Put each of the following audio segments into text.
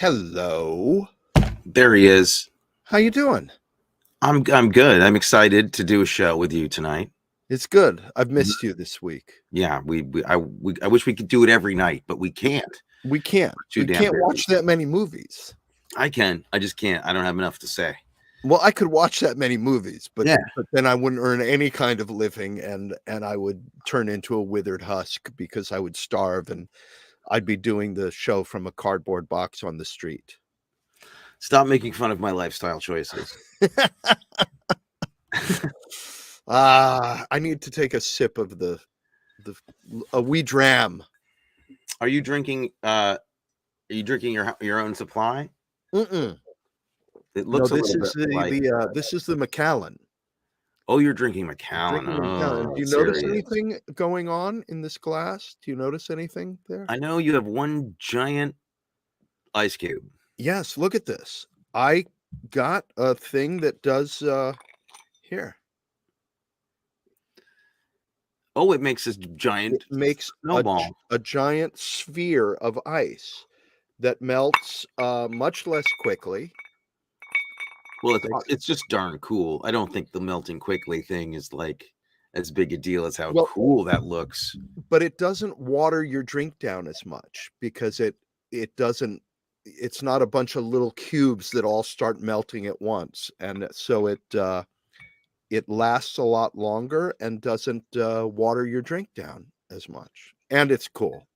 Hello. There he is. How you doing? I'm good. I'm excited to do a show with you tonight. It's good. I've missed you this week. Yeah, I wish we could do it every night, but we can't. We can't. Too We damn can't busy. watch that many movies. I can. I just can't. I don't have enough to say. Well, I could watch that many movies, but Yeah. but then I wouldn't earn any kind of living, and I would turn into a withered husk because I would starve, and I'd be doing the show from a cardboard box on the street. Stop making fun of my lifestyle choices. I need to take a sip of a wee dram. Are you drinking? Are you drinking your own supply? Mm-mm. It looks No, a this little is bit like. this is the Macallan. Oh, you're drinking Macallan. Drinking Macallan. Oh, Do you notice serious. anything going on in this glass? Do you notice anything there? I know you have one giant ice cube. Yes, look at this. I got a thing that does here. Oh, it makes this giant. It makes snowball. a giant sphere of ice that melts much less quickly. Well, it's just darn cool. I don't think the melting quickly thing is like as big a deal as how cool that looks. But it doesn't water your drink down as much because it doesn't. It's not a bunch of little cubes that all start melting at once, and so it lasts a lot longer and doesn't water your drink down as much. And it's cool.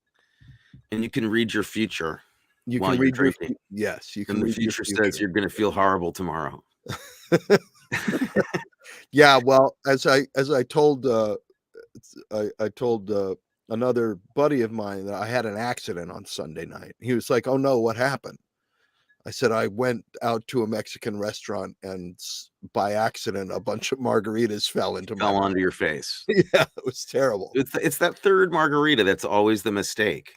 And you can read your future. You while can you're read drinking. Yes, you can And the read future says you're going to feel horrible tomorrow. Yeah, well, as I told I told another buddy of mine that I had an accident on Sunday night. He was like, "Oh no, what happened?" I said, "I went out to a Mexican restaurant and by accident a bunch of margaritas fell onto your face." Yeah, it was terrible. It's that third margarita that's always the mistake.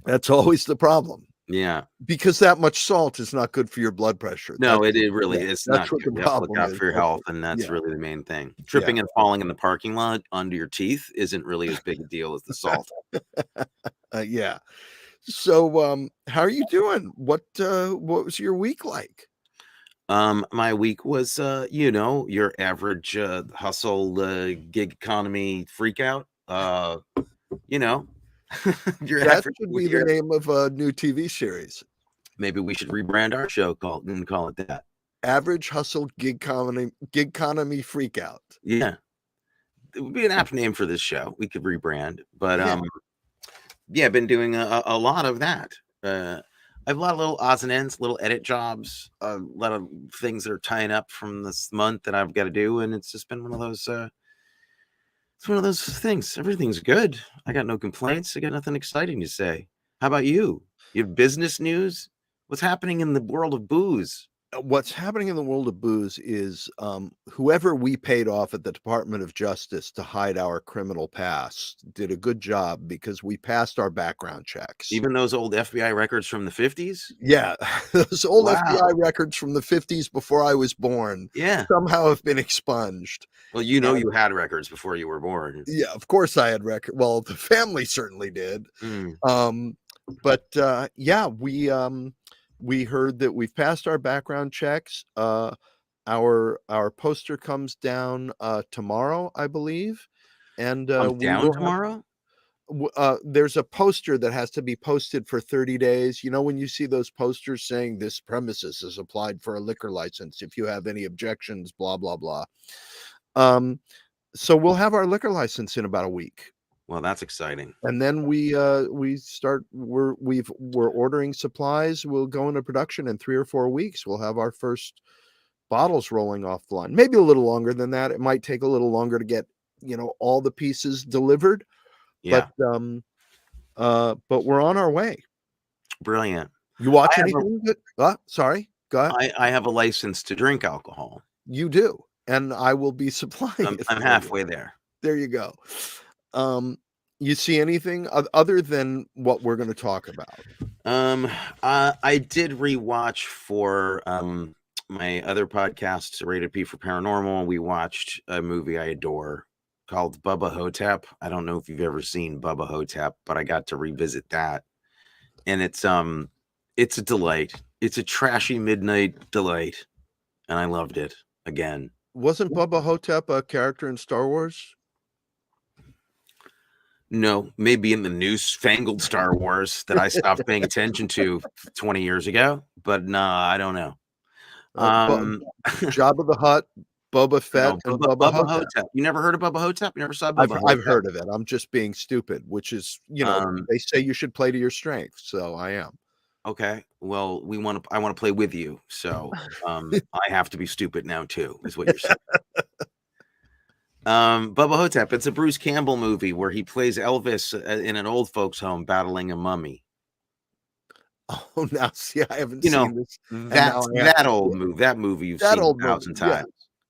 That's always the problem. Yeah, because that much salt is not good for your blood pressure. No, it really is not. That's what the You have to look problem out is. for your health, and that's really the main thing. Tripping Yeah. and falling in the parking lot onto your teeth isn't really as big a deal as the salt. Yeah. So, how are you doing? What was your week like? My week was, your average hustle gig economy freak out. Your That average should be the name of a new TV series. Maybe we should rebrand our show call it that. Average hustle gig economy freak out. Yeah. It would be an apt name for this show. We could rebrand, but I've been doing a lot of that. I have a lot of little odds and ends, little edit jobs, a lot of things that are tying up from this month that I've got to do, and it's just been one of those. It's one of those things. Everything's good. I got no complaints. I got nothing exciting to say. How about you? You have business news? What's happening in the world of booze? What's happening in the world of booze is whoever we paid off at the Department of Justice to hide our criminal past did a good job because we passed our background checks. Even those old FBI records from the 50s? Yeah, those old FBI records from the 50s before I was born somehow have been expunged. Well, you had records before you were born. Yeah, of course I had records. Well, the family certainly did. But we heard that we've passed our background checks. Our poster comes down tomorrow, I believe, and tomorrow. There's a poster that has to be posted for 30 days. You know, when you see those posters saying this premises has applied for a liquor license, if you have any objections, blah blah blah. So we'll have our liquor license in about a week. Well, that's exciting. And then we're ordering supplies. We'll go into production in 3 or 4 weeks. We'll have our first bottles rolling off the line. Maybe a little longer than that. It might take a little longer to get, all the pieces delivered. Yeah. But we're on our way. Brilliant. You watch anything? Sorry. Go ahead. I have a license to drink alcohol. You do. And I will be supplying it. I'm halfway there. There you go. You see anything other than what we're going to talk about? I did rewatch for my other podcast, Rated P for Paranormal. We watched a movie I adore called Bubba Hotep. I don't know if you've ever seen Bubba Hotep, but I got to revisit that, and it's It's a delight. It's a trashy midnight delight, and I loved it again. Wasn't Bubba Hotep a character in Star Wars? No, maybe in the newfangled Star Wars that I stopped paying attention to 20 years ago, but nah, I don't know. Jabba the Hutt, Boba Fett, No, and Bubba Bubba Hotep. Hotep. You never heard of Bubba Hotep? You never saw Bubba I've Hotep? heard of it. I'm just being stupid, which is, they say you should play to your strengths, so I am. Okay. Well, I want to play with you. So I have to be stupid now too, is what you're saying. Bubba Hotep, it's a Bruce Campbell movie where he plays Elvis in an old folks home battling a mummy. Oh, now see, I haven't seen this. That old movie. That movie you've seen 1,000 times.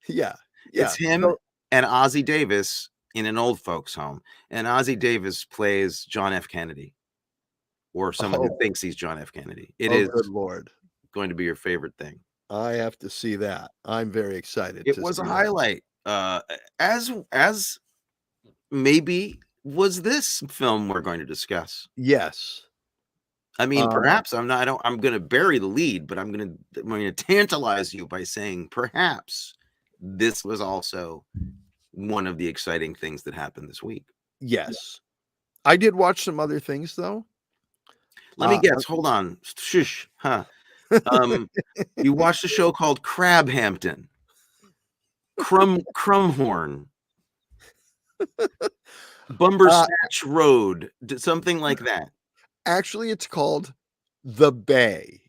Yeah. It's him and Ozzie Davis in an old folks home. And Ozzie Davis plays John F. Kennedy. Or someone who thinks he's John F. Kennedy. It is good Lord. Going to be your favorite thing. I have to see that. I'm very excited. It was a highlight. As maybe was this film we're going to discuss. Yes. I mean, perhaps I'm going to bury the lead, but I'm going to tantalize you by saying perhaps this was also one of the exciting things that happened this week. Yes. I did watch some other things though. Let me guess. Hold on. Shush. Huh. You watched a show called Crabhampton. Crumhorn. Bumbersnatch Road. Something like that. Actually, it's called The Bay.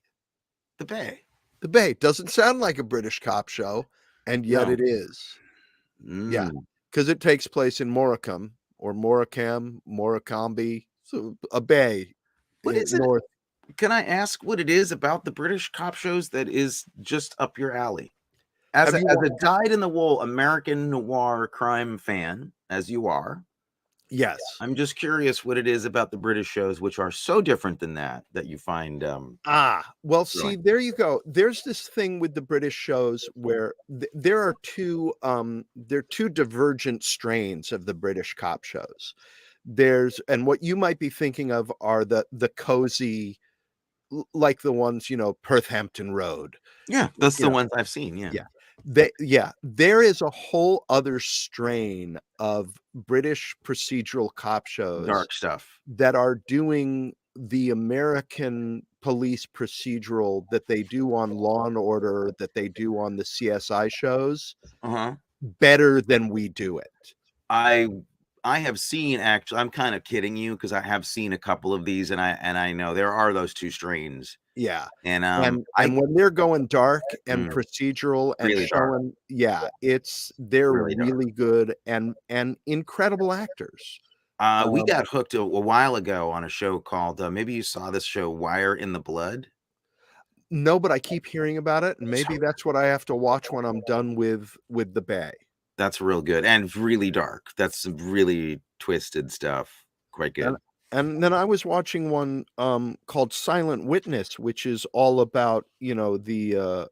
The Bay. The Bay. Doesn't sound like a British cop show, and yet it is. Yeah. Because it takes place in Morecambe or Morecambe. So a bay. What is it? North. Can I ask what it is about the British cop shows that is just up your alley? As a dyed-in-the-wool American noir crime fan, as you are, yes, I'm just curious what it is about the British shows which are so different than that you find. Well, see, there you go. There's this thing with the British shows where there are two divergent strains of the British cop shows. And what you might be thinking of are the cozy, like the ones, Perthhampton Road. Yeah, that's the ones I've seen. There is a whole other strain of British procedural cop shows, dark stuff, that are doing the American police procedural that they do on Law and Order, that they do on the CSI shows, better than we do it. I have seen, actually, I'm kind of kidding you because I have seen a couple of these, and I know there are those two strains. Yeah. And when they're going dark and procedural and really showing, they're really good and incredible actors. We got hooked a while ago on a show called, maybe you saw this show, Wire in the Blood. No, but I keep hearing about it, and maybe that's what I have to watch when I'm done with The Bay. That's real good and really dark. That's some really twisted stuff. Quite good. And then I was watching one called Silent Witness, which is all about, the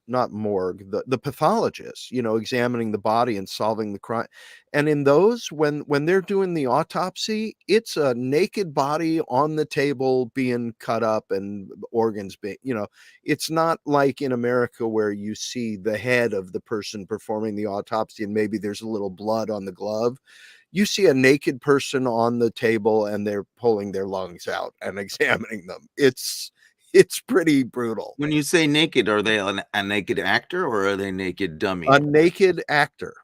not morgue, the pathologist, examining the body and solving the crime. And in those, when they're doing the autopsy, it's a naked body on the table being cut up and organs being, it's not like in America where you see the head of the person performing the autopsy and maybe there's a little blood on the glove. You see a naked person on the table and they're pulling their lungs out and examining them. It's pretty brutal. When you say naked, are they a naked actor or are they naked dummy? A naked actor.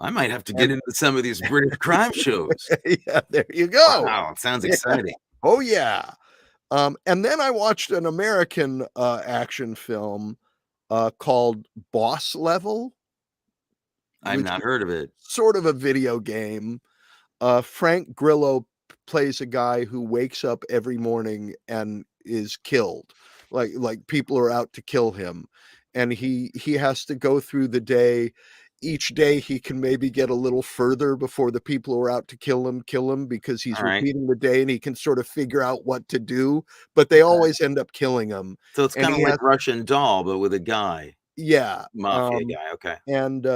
I might have to get into some of these British crime shows. Yeah, there you go. Wow, it sounds exciting. Oh, yeah. And then I watched an American action film called Boss Level. I've not heard of it. Sort of a video game. Frank Grillo plays a guy who wakes up every morning and is killed. Like people are out to kill him. And he has to go through the day. Each day he can maybe get a little further before the people who are out to kill him because he's repeating the day and he can sort of figure out what to do, but they always end up killing him. So it's kind of like Russian Doll, but with a guy. Yeah. Mafia guy. Okay. And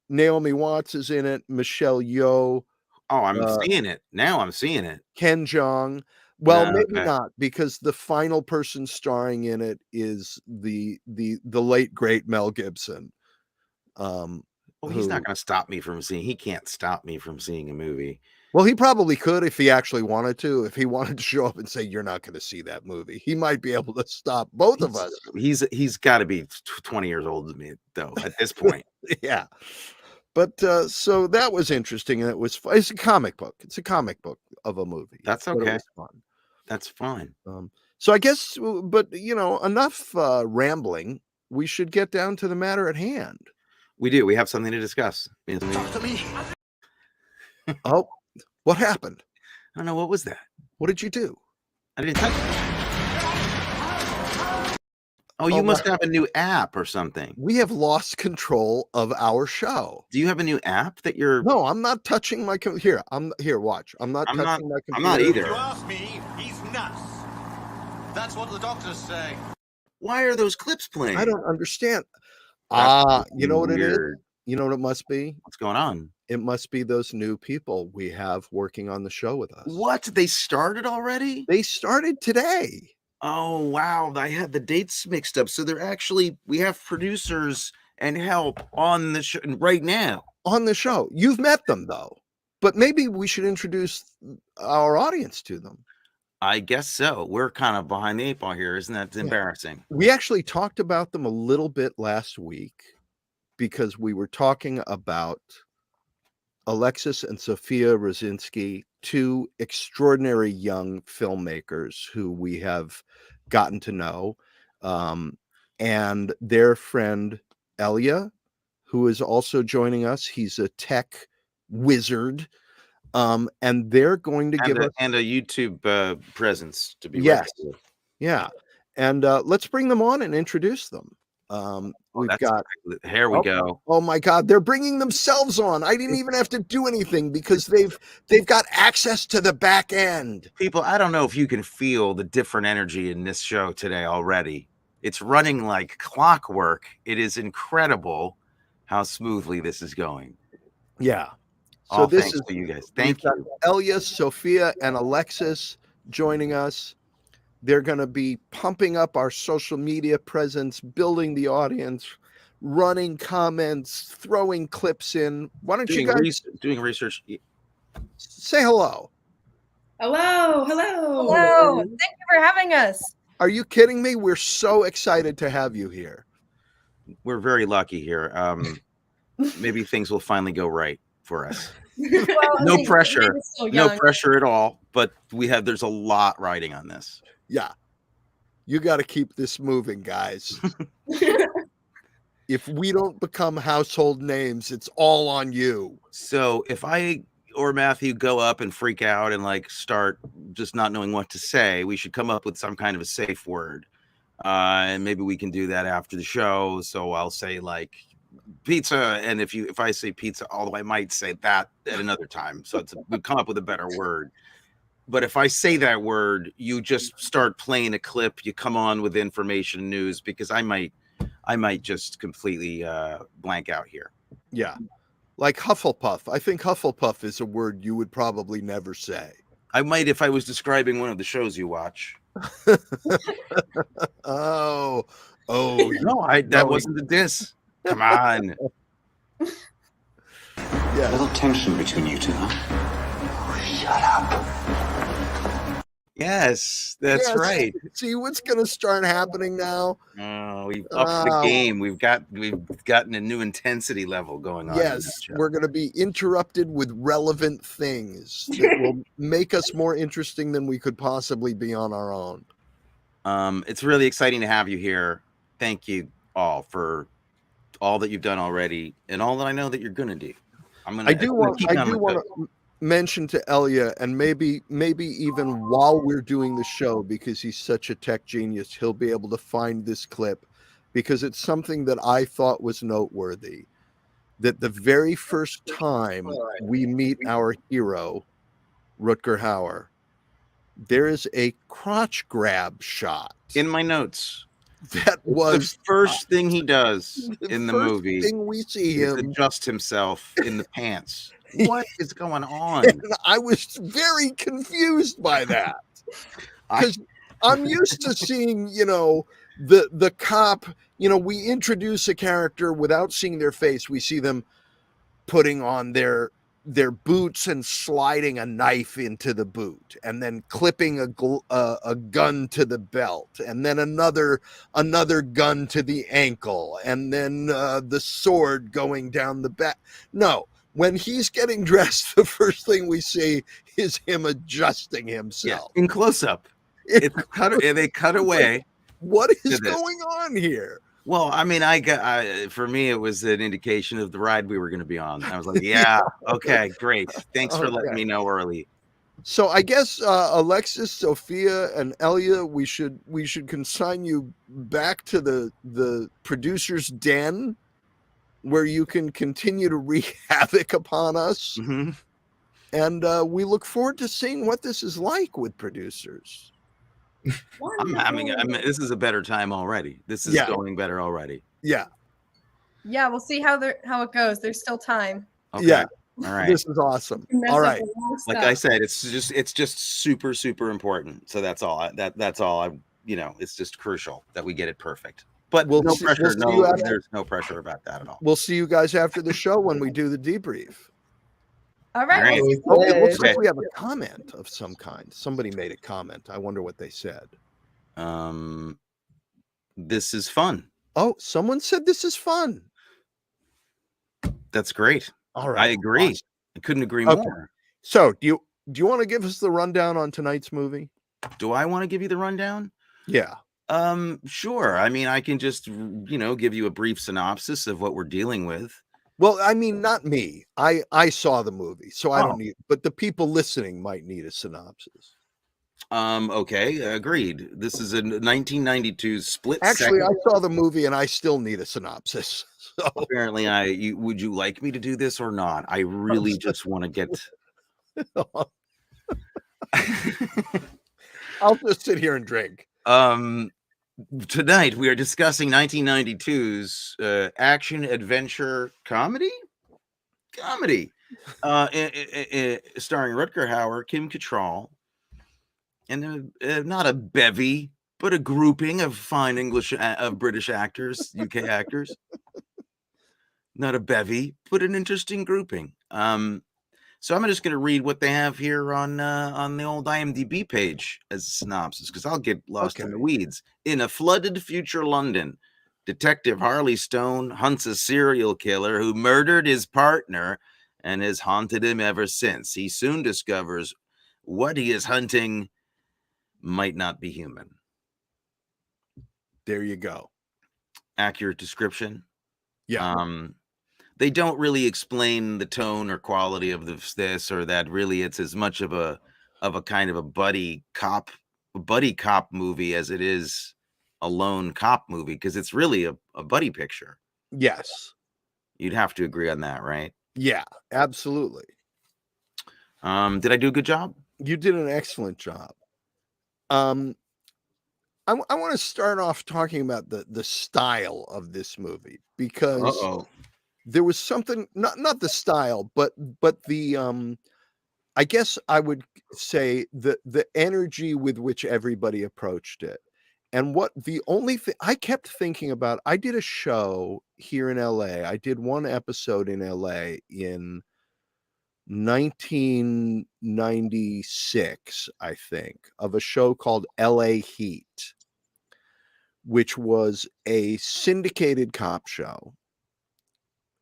Naomi Watts is in it. Michelle Yeoh. Oh, I'm seeing it now. I'm seeing it. Ken Jeong. Well, No, maybe okay. not, because the final person starring in it is the late great Mel Gibson, um, Well, he's not who gonna stop me from seeing he can't stop me from seeing a movie. well, he probably could if he actually wanted to. If he wanted to show up and say, "You're not gonna see that movie," he might be able to stop both of us. He's gotta be 20 years older than me, though, at this point. Yeah. But, so that was interesting, and it was fu it's a comic book. It's a comic book of a movie, That's but it okay. was fun. That's fine. So I guess but, enough, rambling. We should get down to the matter at hand. We do. We have something to discuss. Talk to me. Oh, what happened? I don't know, what was that? What did you do? I didn't touch it. Oh, you Oh, must have a new app or something. We have lost control of our show. Do you have a new app that you're No, I'm not touching my here, watch. I'm not touching my computer. I'm not either. If you ask me, he's nuts. That's what the doctors say. Why are those clips playing? I don't understand. That's You know what it is? weird. You know what it must be? What's going on? It must be those new people we have working on the show with us. What? They started already? They started today Oh, wow. I had the dates mixed up. So we have producers and help on the show right now. on the show. You've met them though, but maybe we should introduce our audience to them. I guess so. We're kind of behind the 8 ball here. Isn't that embarrassing? We actually talked about them a little bit last week because we were talking about Alexis and Sophia Rosinski, 2 extraordinary young filmmakers who we have gotten to know, and their friend Elia, who is also joining us. He's a tech wizard, and they're going to give us And a YouTube presence to be yes, reckoned with. yeah, and let's bring them on and introduce them. We've got Here we go. oh my God, they're bringing themselves on. I didn't even have to do anything because they've got access to the back end. People, I don't know if you can feel the different energy in this show today already. It's running like clockwork. It is incredible how smoothly this is going. Yeah. So All this thanks is to you guys. we've Thank got you. Elia, Sophia, and Alexis joining us. They're going to be pumping up our social media presence, building the audience, running comments, throwing clips in. Why don't you guys doing research? say hello? Hello. Hello. Thank you for having us. Are you kidding me? We're so excited to have you here. We're very lucky here. Maybe things will finally go right for us. Well, No I mean, pressure. David's still No young. pressure at all. But there's a lot riding on this. Yeah. You got to keep this moving, guys. If we don't become household names, it's all on you. So if I or Matthew go up and freak out and like start just not knowing what to say, we should come up with some kind of a safe word. And maybe we can do that after the show. So I'll say like pizza. And if I say pizza, although I might say that at another time. So we come up with a better word. But if I say that word, you just start playing a clip. You come on with information and news because I might just completely blank out here. Yeah. Like Hufflepuff. I think Hufflepuff is a word you would probably never say. I might if I was describing one of the shows you watch. Oh, No, that wasn't the diss. Come on. yeah. A little tension between you two, huh? Shut up. Yes, that's Yes. right. See what's going to start happening now? Oh, we've upped the game. We've gotten a new intensity level going on. in Yes, this show. we're going to be interrupted with relevant things that will make us more interesting than we could possibly be on our own. It's really exciting to have you here. Thank you all for all that you've done already and all that I know that you're going to do. I do want to mention to Elia, and maybe even while we're doing the show, because he's such a tech genius, he'll be able to find this clip because it's something that I thought was noteworthy. That the very first time we meet our hero, Rutger Hauer, there is a crotch grab shot. in my notes. That was The first thing he does in the first movie thing we see is him. adjust himself in the pants. What is going on? And I was very confused by that. because I'm used to seeing, the cop, we introduce a character without seeing their face. We see them putting on their boots and sliding a knife into the boot, and then clipping a gun to the belt, and then another gun to the ankle, and then the sword going down the back. No, when he's getting dressed, the first thing we see is him adjusting himself. In close up. They cut away. What is going on here? Well, I mean, for me, it was an indication of the ride we were going to be on. I was like, yeah, okay, great. Thanks for letting me know early. So I guess Alexis, Sophia, and Elia, we should consign you back to the producer's den, where you can continue to wreak havoc upon us. Mm-hmm. And we look forward to seeing what this is like with producers. This is a better time already. This is going better already. Yeah. Yeah, we'll see how it goes. There's still time. Okay. Yeah. All right. This is awesome. All right. Like I said, it's just super, super important. So that's all. That's all. It's just crucial that we get it perfect. But no pressure. There's no pressure about that at all. We'll see you guys after the show when we do the debrief. All right. It looks like we have a comment of some kind. Somebody made a comment. I wonder what they said. This is fun. Oh, someone said this is fun. That's great. All right. I agree. Awesome. I couldn't agree more. So do you want to give us the rundown on tonight's movie? Do I want to give you the rundown? Yeah. Sure. I mean, I can just, give you a brief synopsis of what we're dealing with. Well, I mean, not me. I saw the movie, so I don't need, but the people listening might need a synopsis. Okay, agreed. This is a 1992 split. Actually, I saw the movie and I still need a synopsis. So apparently, would you like me to do this or not? I really just want to get. I'll just sit here and drink. Tonight we are discussing 1992's action adventure comedy, starring Rutger Hauer, Kim Cattrall, and not a bevy, but a grouping of fine British actors, UK actors. Not a bevy, but an interesting grouping. So I'm just going to read what they have here on the old IMDb page as a synopsis, because I'll get lost in the weeds. In a flooded future London, Detective Harley Stone hunts a serial killer who murdered his partner and has haunted him ever since. He soon discovers what he is hunting might not be human. There you go. Accurate description. Yeah. They don't really explain the tone or quality of this or that. Really, it's as much of a kind of a buddy cop movie as it is a lone cop movie, because it's really a buddy picture. Yes. You'd have to agree on that, right? Yeah, absolutely. Did I do a good job? You did an excellent job. I want to start off talking about the style of this movie, because there was something, not the style, but the I guess I would say the energy with which everybody approached it. And what the only thing I kept thinking about, I did a show here in LA. I did one episode in LA in 1996, I think, of a show called LA Heat, which was a syndicated cop show.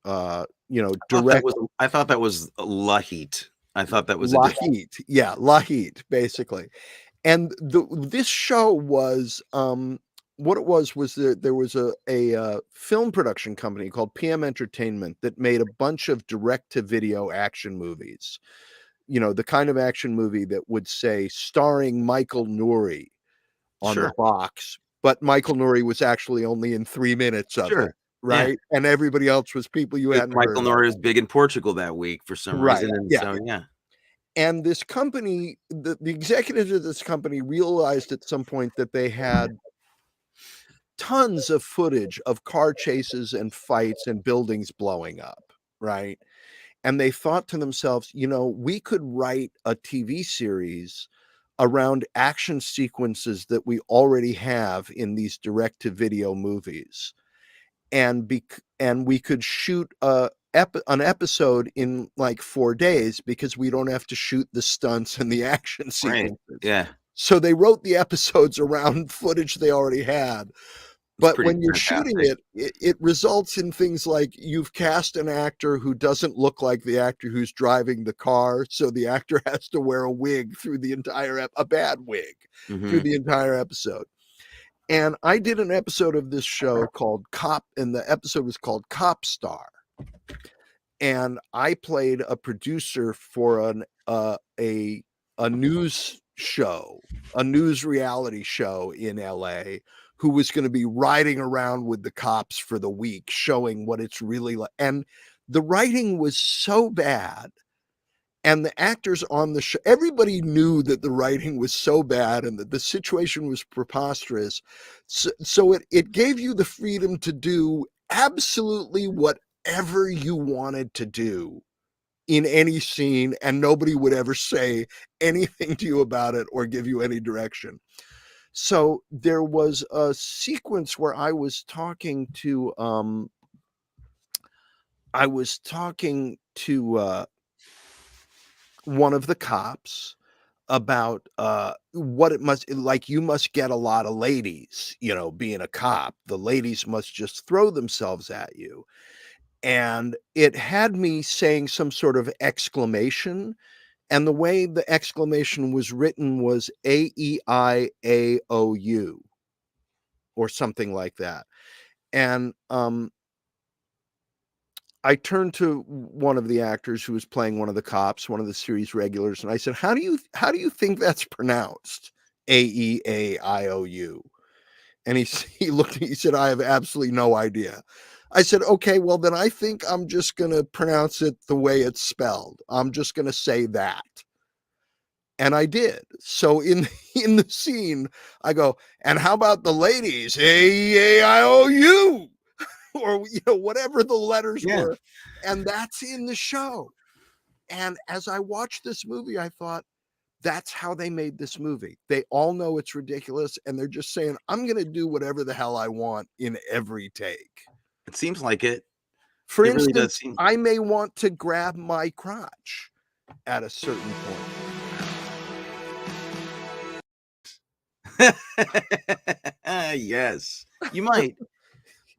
Direct. I thought that was La Heat. I thought that was La Heat. Yeah, La Heat, basically. And this show was what it was there was a film production company called PM Entertainment that made a bunch of direct-to-video action movies. The kind of action movie that would say starring Michael Nouri on the box, but Michael Nouri was actually only in 3 minutes of it. Right. Yeah. And everybody else was people you hadn't heard of. Michael Nouri was big in Portugal that week for some reason. And so, And this company, the executives of this company realized at some point that they had tons of footage of car chases and fights and buildings blowing up. Right. And they thought to themselves, we could write a TV series around action sequences that we already have in these direct-to-video movies, and we could shoot an episode in like 4 days because we don't have to shoot the stunts and the action Right. sequences. Yeah. So they wrote the episodes around footage they already had. It's But pretty when you're shooting fantastic. it results in things like you've cast an actor who doesn't look like the actor who's driving the car, so the actor has to wear a wig through the entire a bad wig through Mhm. the entire episode. And I did an episode of this show called Cop, and the episode was called Cop Star. And I played a producer for a news show, a news reality show in LA, who was going to be riding around with the cops for the week, showing what it's really like. And the writing was so bad, and the actors on the show, everybody knew that the writing was so bad and that the situation was preposterous. So it gave you the freedom to do absolutely whatever you wanted to do in any scene, and nobody would ever say anything to you about it or give you any direction. So there was a sequence where I was talking to one of the cops about what it must like. You must get a lot of ladies, being a cop. The ladies must just throw themselves at you. And it had me saying some sort of exclamation, and the way the exclamation was written was AEIAOU or something like that. And I turned to one of the actors who was playing one of the cops, one of the series regulars, and I said, how do you think that's pronounced? AEAIOU. And he looked at me, he said, I have absolutely no idea. I said, okay, well then I think I'm just going to pronounce it the way it's spelled. I'm just going to say that. And I did. So in the scene, I go, and how about the ladies? AEAIOU. Or whatever the letters Yeah. were, and that's in the show. And as I watched this movie, I thought, that's how they made this movie. They all know it's ridiculous, and they're just saying, I'm going to do whatever the hell I want in every take. It seems like it. For It really instance, does seem. I may want to grab my crotch at a certain point. Yes, you might.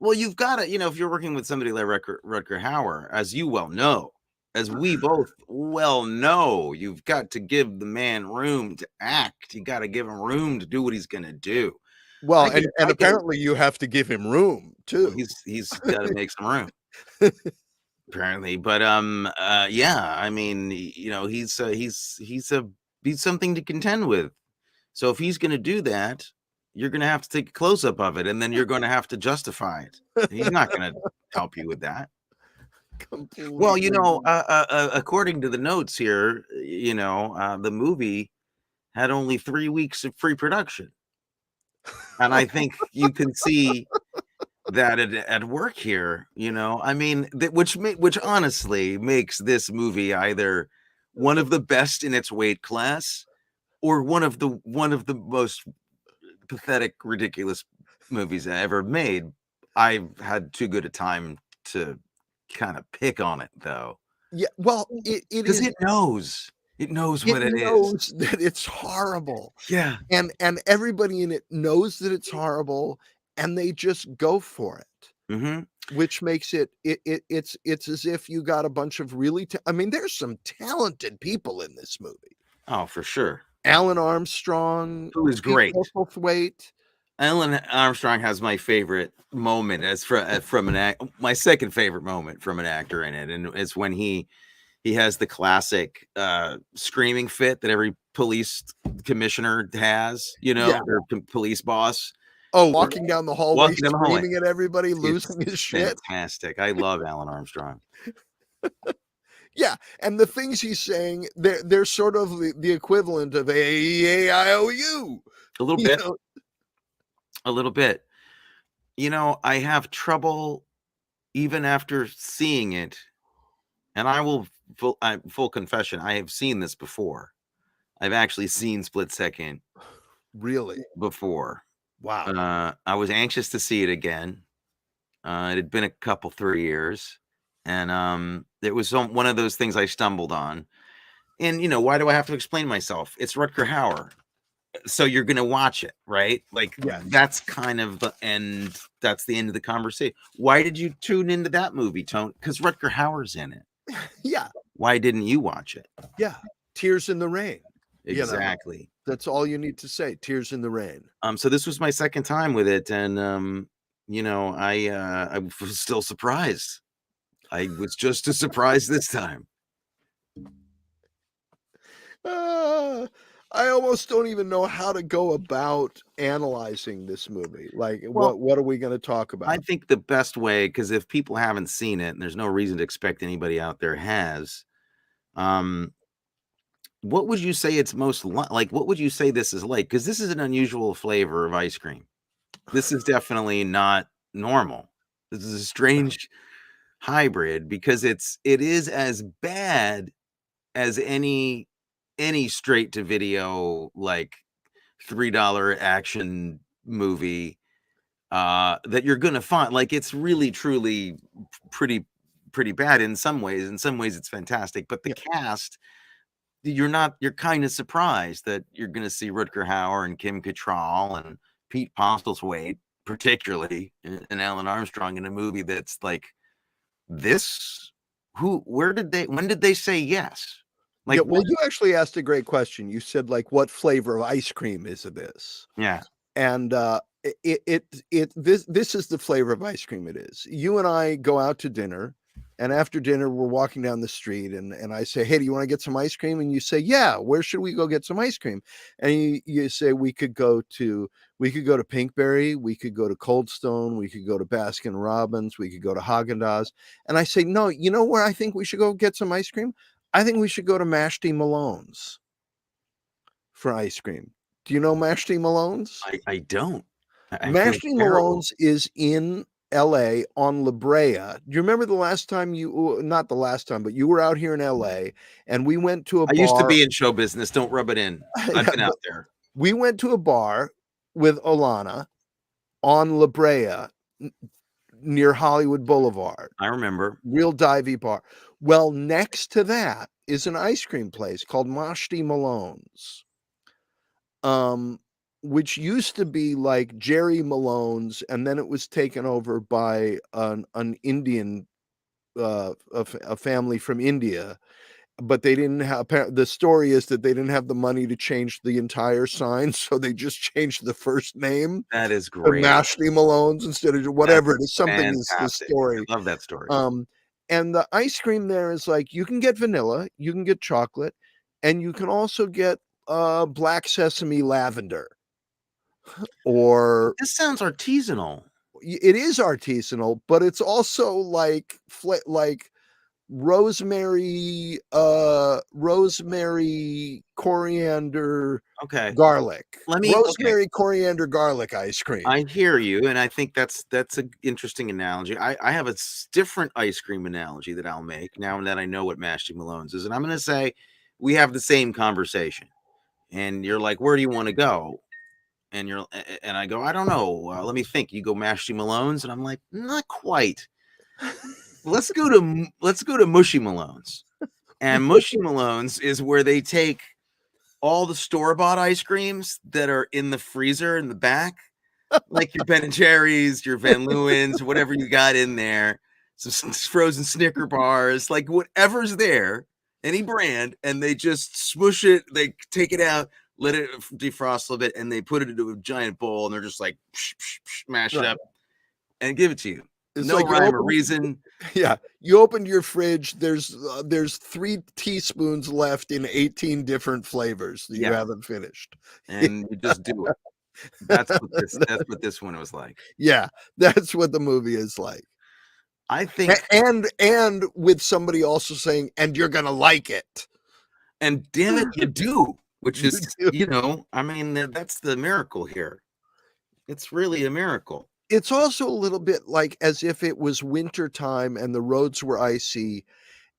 Well, you've got to, if you're working with somebody like Rutger Hauer, as you well know, as we both well know, you've got to give the man room to act. You got to give him room to do what he's going to do. Well, and apparently you have to give him room too. Well, he's got to make some room. Apparently, but yeah, I mean, he's something to contend with. So if he's going to do that, you're going to have to take a close up of it, and then you're going to have to justify it. He's not going to help you with that. Completely. Well, according to the notes here, the movie had only 3 weeks of pre-production, and I think you can see that at work here. I mean, which honestly makes this movie either one of the best in its weight class or one of the most pathetic, ridiculous movies I ever made. I've had too good a time to kind of pick on it, though. Yeah, well, because it knows what it knows is. that it's horrible. Yeah, and everybody in it knows that it's horrible, and they just go for it. Mm-hmm. Which makes it's as if you got a bunch of really I mean, there's some talented people in this movie. Oh, for sure. Alun Armstrong, who is great. Pete Postlethwaite. Alun Armstrong has my favorite moment my second favorite moment from an actor in it, and it's when he has the classic screaming fit that every police commissioner has, their police boss. Oh, walking down the hallway, screaming at everybody, losing his shit. Fantastic. I love Alun Armstrong. Yeah, and the things he's saying, they're sort of the equivalent of AEAIOU. A little bit. A little bit. I have trouble even after seeing it, and I will full confession, I have seen this before. I've actually seen Split Second Really? before. Wow. I was anxious to see it again. It had been a couple 3 years, and it was one of those things I stumbled on. And why do I have to explain myself? It's Rutger Hauer, so you're gonna watch it, right? Like Yes. that's kind of the end. That's the end of the conversation. Why did you tune into that movie, Tone? Because Rutger Hauer's in it. Yeah. Why didn't you watch it? Yeah. Tears in the Rain. Exactly. That's all you need to say. Tears in the Rain. So this was my second time with it, and I was still surprised. I was just as surprised this time. I almost don't even know how to go about analyzing this movie. Like, Well, what are we going to talk about? I think the best way, because if people haven't seen it, and there's no reason to expect anybody out there has, what would you say it's most like? What would you say this is like? Because this is an unusual flavor of ice cream. This is definitely not normal. This is a strange hybrid because it is as bad as any straight to video like $3 action movie that you're gonna find. Like it's really truly pretty bad in some ways. In some ways it's fantastic, but the cast, you're kind of surprised that you're gonna see Rutger Hauer and Kim Cattrall and Pete Postlethwaite particularly, and Alun Armstrong in a movie that's like this. When did they say yes? Like, well, you actually asked a great question. You said, like, what flavor of ice cream is this? Yeah. And this is the flavor of ice cream it is. You and I go out to dinner, and after dinner we're walking down the street, and I say, hey, do you want to get some ice cream? And you say, yeah, where should we go get some ice cream? And you say we could go to Pinkberry, we could go to Cold Stone, we could go to Baskin Robbins, we could go to Haagen-Dazs. And I say, no, you know where I think we should go get some ice cream? I think we should go to Mashti Malones for ice cream. Do you know Mashti Malones? I don't. Mashti Malones is in LA on La Brea. Do you remember the last time not the last time, but you were out here in LA and we went to a bar. I used to be in show business. Don't rub it in. I've been out there. We went to a bar with Alana on La Brea near Hollywood Boulevard. I remember. Real divey bar. Well, next to that is an ice cream place called Mashti Malones. Which used to be like Jerry Malone's, and then it was taken over by an Indian, a family from India. But they didn't have. The story is that they didn't have the money to change the entire sign, so they just changed the first name. That is great. Mashti Malones instead of whatever it is. Something is the story. I love that story. And the ice cream there is like you can get vanilla, you can get chocolate, and you can also get black sesame lavender. Or this sounds artisanal. It is artisanal, but it's also like rosemary, coriander, garlic. Coriander, garlic ice cream. I hear you, and I think that's an interesting analogy. I have a different ice cream analogy that I'll make now that I know what Mashti Malones is, and I'm going to say we have the same conversation, and you're like, "Where do you want to go?" And I go, I don't know. Let me think. You go Mashti Malones, and I'm like, not quite. Let's go to Mushy Malones, and Mushy Malones is where they take all the store-bought ice creams that are in the freezer in the back, like your Ben and Jerry's, your Van Leeuwen's, whatever you got in there, some frozen Snicker bars, like whatever's there, any brand, and they just smush it. They take it out, let it defrost a little bit, and they put it into a giant bowl, and they're just like mash it up and give it to you. It's no like rhyme or reason. Yeah, you opened your fridge. There's 3 teaspoons left in 18 different flavors that you haven't finished, and you just do it. That's what this one was like. Yeah, that's what the movie is like. I think, and with somebody also saying, "And you're gonna like it," and damn it, you do. Which is, I mean, that's the miracle here. It's really a miracle. It's also a little bit like as if it was winter time and the roads were icy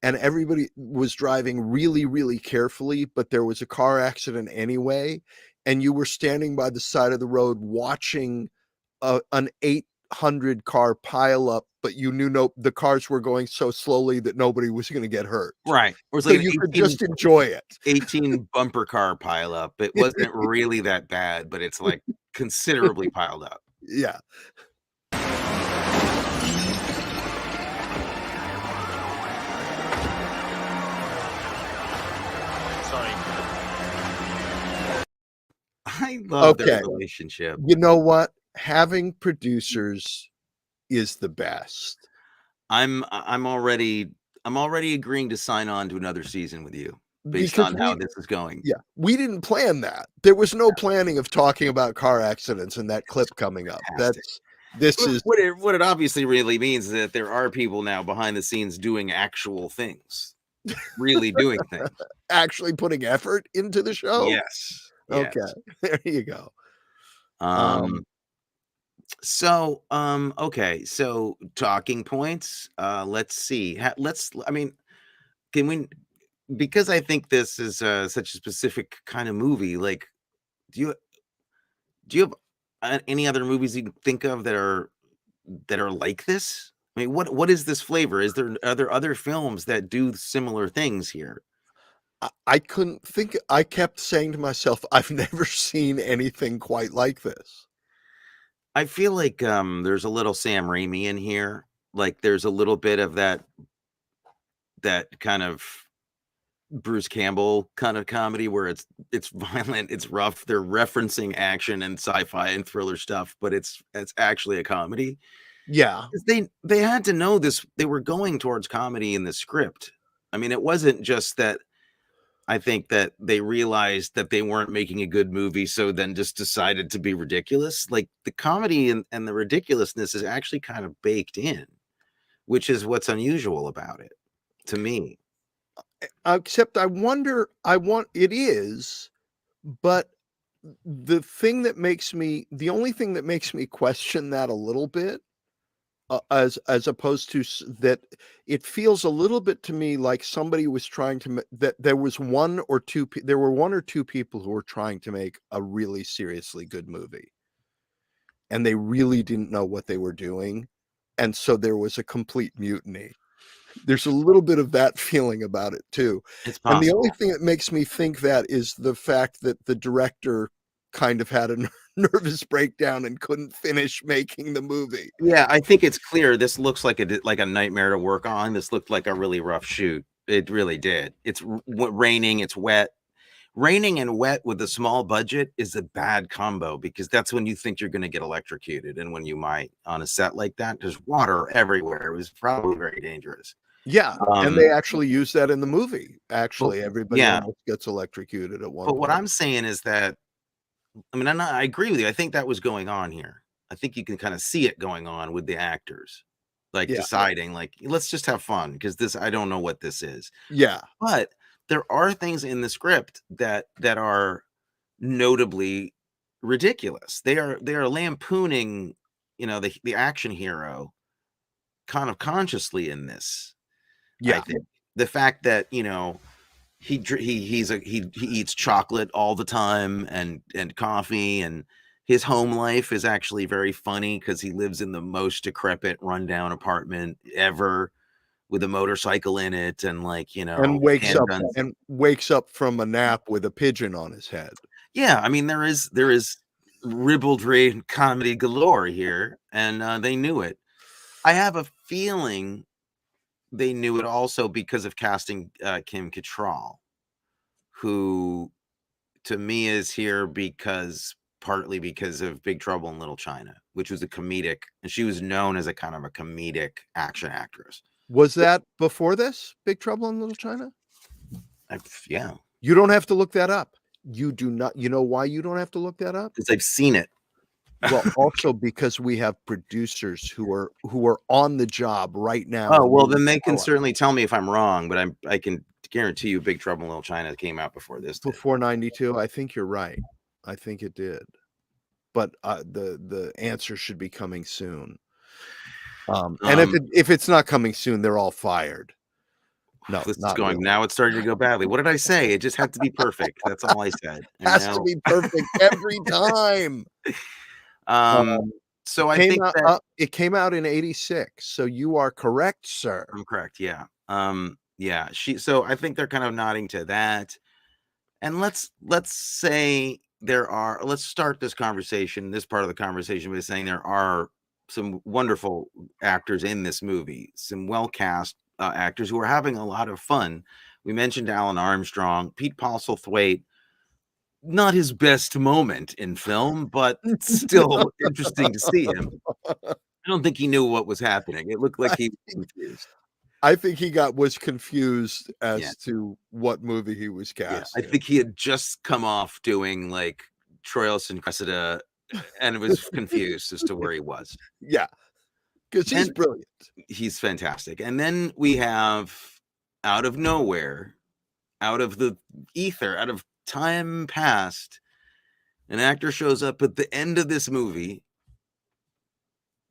and everybody was driving really, really carefully, but there was a car accident anyway, and you were standing by the side of the road watching an 800 car pile up, but you knew the cars were going so slowly that nobody was going to get hurt. Right. Or it's So like you could just enjoy it. 18 bumper car pile up. It wasn't really that bad, but it's like considerably piled up. Yeah. Sorry. I love their Okay. relationship. You know what? Having producers is the best. I'm already agreeing to sign on to another season with you based Because on how this is going. Yeah, we didn't plan that. There was no planning of talking about car accidents in that clip coming up. Fantastic. This is What it obviously really means is that there are people now behind the scenes doing actual things, really doing things. actually putting effort into the show. Yes. Okay. Yes. There you go. Okay. So talking points. Let's see. Can we? Because I think this is such a specific kind of movie. Like, do you have any other movies you can think of that are like this? I mean, what is this flavor? Are there other films that do similar things here? I couldn't think. I kept saying to myself, I've never seen anything quite like this. I feel like there's a little Sam Raimi in here. Like there's a little bit of that kind of Bruce Campbell kind of comedy where it's violent, it's rough. They're referencing action and sci-fi and thriller stuff, but it's actually a comedy. Yeah. 'Cause they had to know this. They were going towards comedy in the script. I mean, it wasn't just that. I think that they realized that they weren't making a good movie, so then just decided to be ridiculous. Like the comedy and the ridiculousness is actually kind of baked in, which is what's unusual about it to me. Except it is, but the only thing that makes me question that a little bit, as opposed to that, it feels a little bit to me like somebody was trying to that there were one or two people who were trying to make a really seriously good movie, and they really didn't know what they were doing, and so there was a complete mutiny. There's a little bit of that feeling about it too. It's And the possible. only thing that makes me think that is the fact that the director kind of had a nervous breakdown and couldn't finish making the movie. Yeah, I think it's clear. This looks like a nightmare to work on. This looked like a really rough shoot. It really did. It's raining. It's wet. Raining and wet with a small budget is a bad combo because that's when you think you're going to get electrocuted, and when you might on a set like that, there's water everywhere. It was probably very dangerous. Yeah, and they actually use that in the movie. Actually, everybody yeah. almost gets electrocuted at one But point. what I'm saying is that, I mean, I agree with you. I think that was going on here. I think you can kind of see it going on with the actors, like deciding, like, let's just have fun because I don't know what this is. Yeah, But there are things in the script that are notably ridiculous. They are lampooning, the action hero kind of consciously in this. yeah. I think the fact that he eats chocolate all the time and coffee, and his home life is actually very funny because he lives in the most decrepit rundown apartment ever with a motorcycle in it, and And wakes up from a nap with a pigeon on his head. Yeah, I mean there is ribaldry comedy galore here, and they knew it. I have a feeling they knew it also because of casting Kim Cattrall, who to me is here partly because of Big Trouble in Little China, which was and she was known as a kind of a comedic action actress. Was that before this, Big Trouble in Little China? Yeah. You don't have to look that up. You do not. You know why you don't have to look that up? Because I've seen it. Well, also because we have producers who are on the job right now. Oh, well, then they can certainly tell me if I'm wrong, but I can guarantee you Big Trouble in Little China came out before this. Before 92, I think you're right. I think it did. But the answer should be coming soon. And if it's not coming soon, they're all fired. No, This is not going really. now. It's starting to go badly. What did I say? It just had to be perfect. That's all I said. And Has to now, be perfect every time. so I think that It came out in 86. So you are correct, sir. I'm correct. Yeah. Yeah. So I think they're kind of nodding to that. And let's say let's start this conversation, this part of the conversation, by saying there are some wonderful actors in this movie, some well-cast actors who are having a lot of fun. We mentioned Alun Armstrong, Pete Postlethwaite, not his best moment in film, but still interesting to see him. I don't think he knew what was happening. It looked like he was confused. I think he was confused Yeah. as to what movie he was Yeah, cast I in. think he had just come off doing like Troilus and Cressida and was confused as to where he was. Yeah, because he's And brilliant. he's fantastic. And then we have, out of nowhere, out of the ether, out of time past, an actor shows up at the end of this movie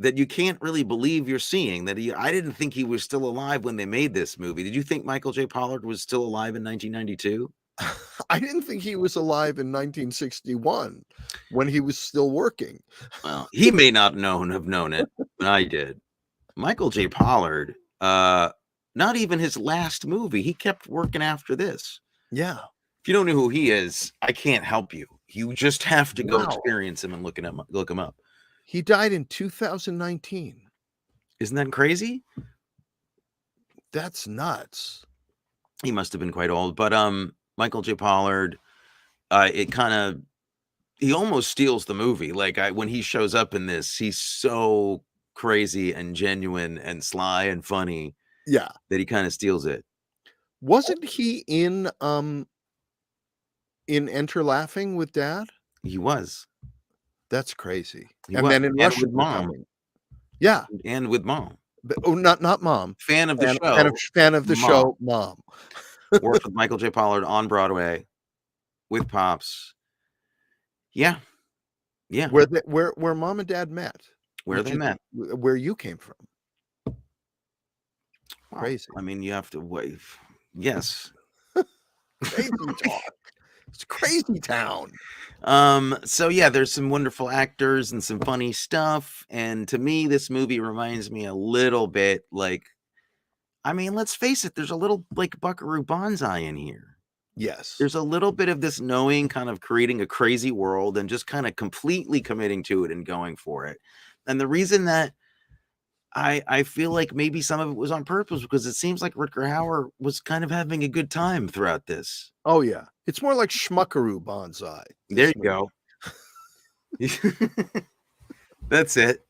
that you can't really believe you're seeing. I didn't think he was still alive when they made this movie. Did you think Michael J. Pollard was still alive in 1992? I didn't think he was alive in 1961 when he was still working. Well, he may not have known it, but I did. Michael J. Pollard, not even his last movie. He kept working after this. Yeah. If you don't know who he is, I can't help you. You just have to go Wow. experience him and look him up. He died in 2019. Isn't that crazy? That's nuts. He must have been quite old, but Michael J. Pollard, he almost steals the movie. Like when he shows up in this, he's so crazy and genuine and sly and funny. Yeah. That he kind of steals it. Wasn't he in Enter Laughing with Dad? He was. That's crazy. Then in Russia with Mom. Yeah. And with Mom. But, not Mom. Fan of the show. Fan of the show, Mom. Worked with Michael J. Pollard on Broadway with Pops. Yeah. Yeah. Where Mom and Dad met. Where they met. Where you came from. Wow. Crazy. I mean, you have to wave. Yes. Crazy talk. It's crazy town. So yeah, there's some wonderful actors and some funny stuff. And to me, this movie reminds me a little bit like, I mean, let's face it, there's a little like Buckaroo Banzai in here. Yes. There's a little bit of this knowing, kind of creating a crazy world and just kind of completely committing to it and going for it. And the reason that I feel like maybe some of it was on purpose because it seems like Rutger Hauer was kind of having a good time throughout this. Oh yeah. It's more like Schmuckaroo Banzai. There you go. That's it.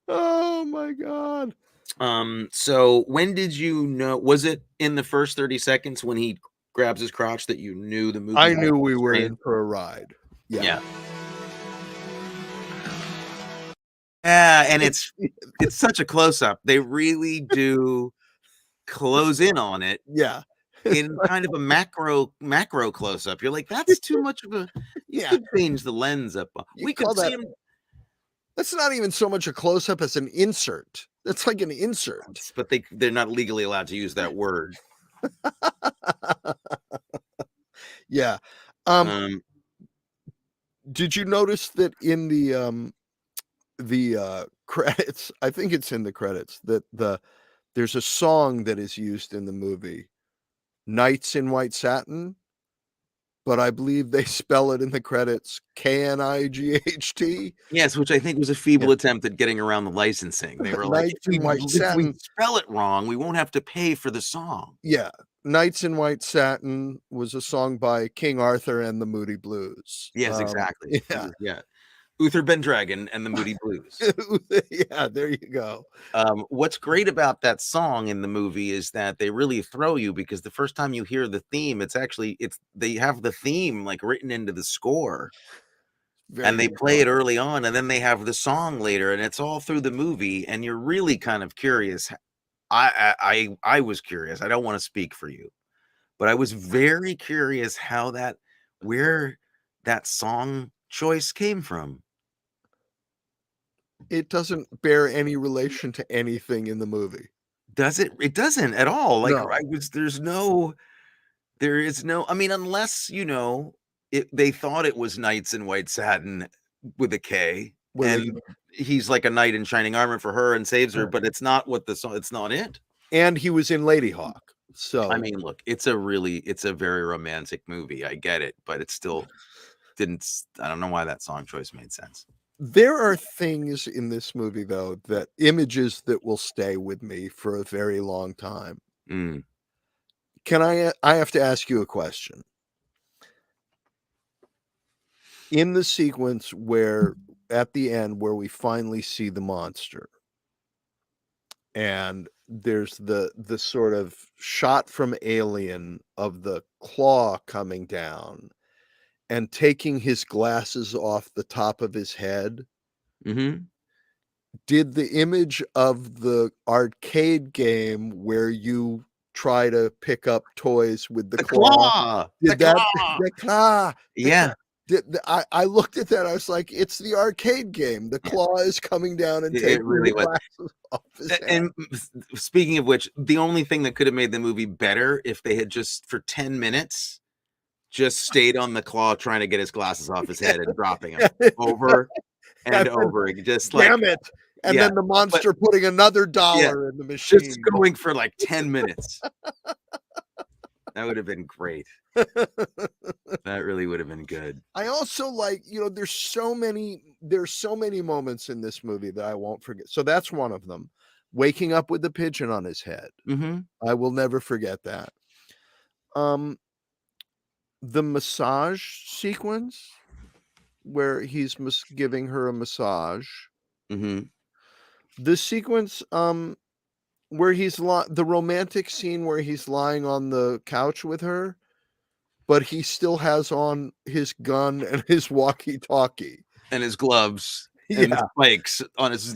Oh my God. So when did you know, was it in the first 30 seconds when he grabs his crotch that you knew the movie? I knew we were in for a ride. Yeah. Yeah, and it's such a close-up. They really do close in on it. Yeah. In kind of a macro close-up. You're like, that's too much of a you could change the lens up. We could see him. That's not even so much a close-up as an insert. That's like an insert. But they're not legally allowed to use that word. Yeah. Did you notice that in the credits, I think it's in the credits, that there's a song that is used in the movie, Knights in White Satin, but I believe they spell it in the credits Knight. Yes, which I think was a feeble attempt at getting around the licensing. They were like, if we spell it wrong, we won't have to pay for the song. Yeah. Knights in White Satin was a song by King Arthur and the Moody Blues. Yes, exactly. Yeah. Yeah. Uther Pendragon and the Moody Blues. Yeah, there you go. What's great about that song in the movie is that they really throw you because the first time you hear the theme, they have the theme like written into the score. And they play it early on, and then they have the song later, and it's all through the movie, and you're really kind of curious. I was curious. I don't want to speak for you, but I was very curious where that song choice came from. It doesn't bear any relation to anything in the movie. Does it? It doesn't at all. Like No. there is no. I mean, unless they thought it was Knights in White Satin with a K, and he's like a knight in shining armor for her and saves her, but it's not what the song. It's not it. And he was in Lady Hawk. So I mean, look, it's a very romantic movie. I get it, but it still didn't. I don't know why that song choice made sense. there are things in this movie, though, that images that will stay with me for a very long time. Mm. I have to ask you a question. In the sequence where at the end where we finally see the monster, and there's the sort of shot from Alien of the claw coming down and taking his glasses off the top of his head. Mm-hmm. Did the image of the arcade game where you try to pick up toys with the claw, the claw, yeah. I looked at that. I was like, it's the arcade game. The claw is coming down and taking the glasses off his head. And speaking of which, the only thing that could have made the movie better if they had just for 10 minutes just stayed on the claw trying to get his glasses off his head and dropping him over and over again. Just like, damn it. And then the monster putting another dollar in the machine. Just going for like 10 minutes. That would have been great. That really would have been good. I also like, there's so many moments in this movie that I won't forget. So that's one of them. Waking up with the pigeon on his head. Mm-hmm. I will never forget that. The massage sequence where he's giving her a massage. Mm-hmm. The sequence where he's the romantic scene where he's lying on the couch with her, but he still has on his gun and his walkie-talkie and his gloves and the spikes on his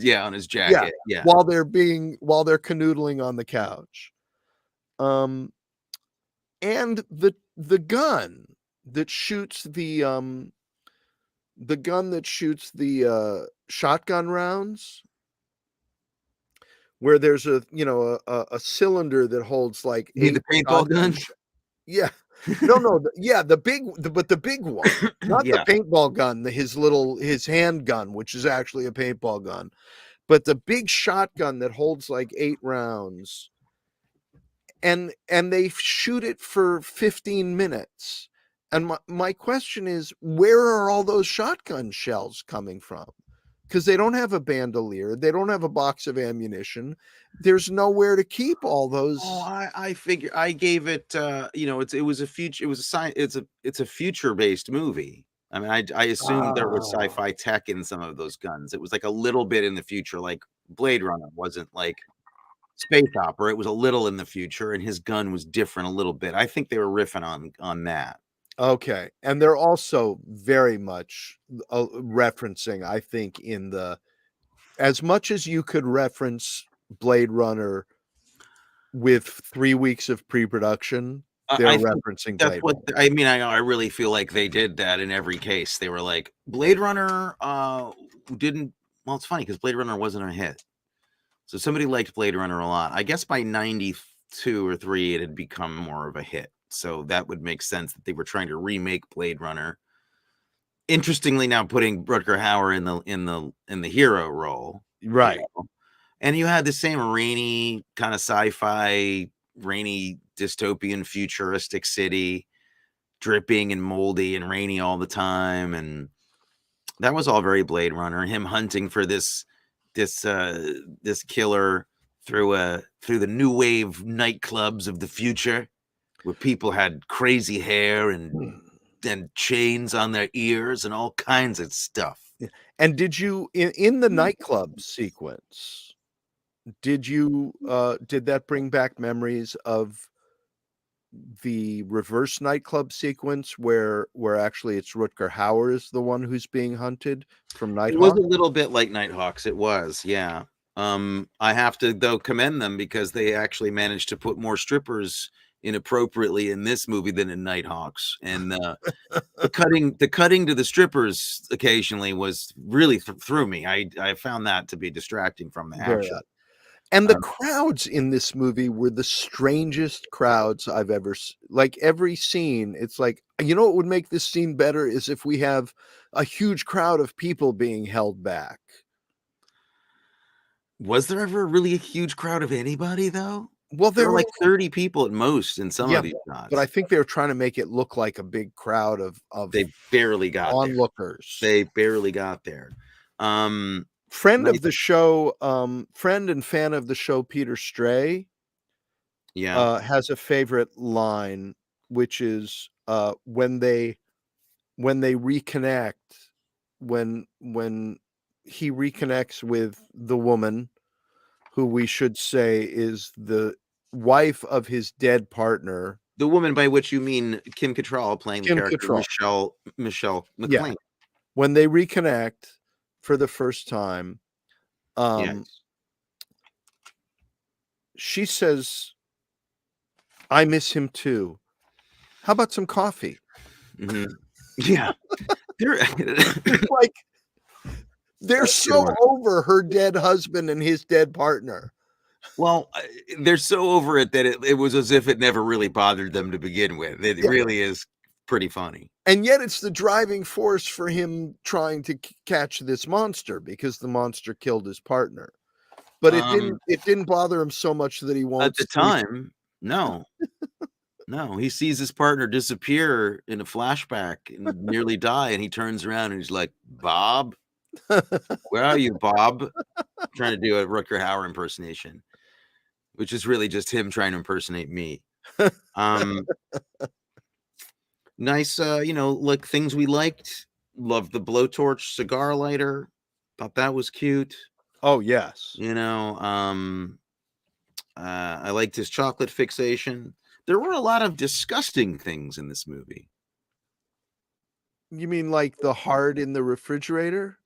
jacket. Yeah. While they're canoodling on the couch. And the gun that shoots the shotgun rounds, where there's a cylinder that holds like the paintball gun. Yeah. No. The big one, not the paintball gun, his handgun, which is actually a paintball gun, but the big shotgun that holds like 8 rounds, and they shoot it for 15 minutes. And my question is, where are all those shotgun shells coming from? Because they don't have a bandolier, they don't have a box of ammunition. There's nowhere to keep all those. Oh, I figure I gave it. It's a future-based movie. I mean, I assumed there was sci-fi tech in some of those guns. It was like a little bit in the future, like Blade Runner wasn't like space opera. It was a little in the future, and his gun was different a little bit. I think they were riffing on that. Okay, and they're also very much referencing, I think, as much as you could reference Blade Runner with 3 weeks of pre-production, they're referencing Blade Runner. I mean, I really feel like they did that in every case. They were like, Blade Runner didn't. Well, it's funny because Blade Runner wasn't a hit, so somebody liked Blade Runner a lot. I guess by 92 or 3, it had become more of a hit. So that would make sense that they were trying to remake Blade Runner. Interestingly, now putting Rutger Hauer in the hero role, right? And you had the same rainy kind of sci-fi, rainy dystopian futuristic city, dripping and moldy and rainy all the time, and that was all very Blade Runner. Him hunting for this killer through the new wave nightclubs of the future, where people had crazy hair and chains on their ears and all kinds of stuff. And did you in the nightclub sequence, did that bring back memories of the reverse nightclub sequence where actually it's Rutger Hauer is the one who's being hunted from Nighthawk? It was a little bit like Nighthawks. It was, yeah. I have to though commend them because they actually managed to put more strippers inappropriately in this movie than in Nighthawks, and the cutting to the strippers occasionally was really threw me. I found that to be distracting from the action. And the crowds in this movie were the strangest crowds I've ever like every scene. It's like, you know what would make this scene better is if we have a huge crowd of people being held back. Was there ever really a huge crowd of anybody though? Well, There there were were, like 30 people at most in some yeah, of these shots. but I think they were trying to make it look like a big crowd of They barely got there. onlookers. They barely got there. Friend nice. of the show, friend and fan of the show, Peter Stray, Yeah. has a favorite line, which is when they reconnect, when he reconnects with the woman who we should say is the wife of his dead partner. The woman by which you mean Kim Cattrall playing the Kim character Cattrall. Michelle Yeah. McLean. When they reconnect for the first time, Yes. she says, "I miss him too. How about some coffee?" Mhm. Yeah. They're Like, they're so over her dead husband and his dead partner. well, they're so over it that it was as if it never really bothered them to begin with. It Yeah. really is pretty funny. And yet it's the driving force for him trying to catch this monster because the monster killed his partner. But it didn't bother him so much that he won't At the sleep. time, no. No, he sees his partner disappear in a flashback and nearly die, and he turns around and he's like, "Bob, where are you, Bob?" Trying to do a Rutger Hauer impersonation, which is really just him trying to impersonate me. Nice, like things we liked. Loved the blowtorch cigar lighter. Thought that was cute. Oh, yes. I liked his chocolate fixation. There were a lot of disgusting things in this movie. You mean like the heart in the refrigerator?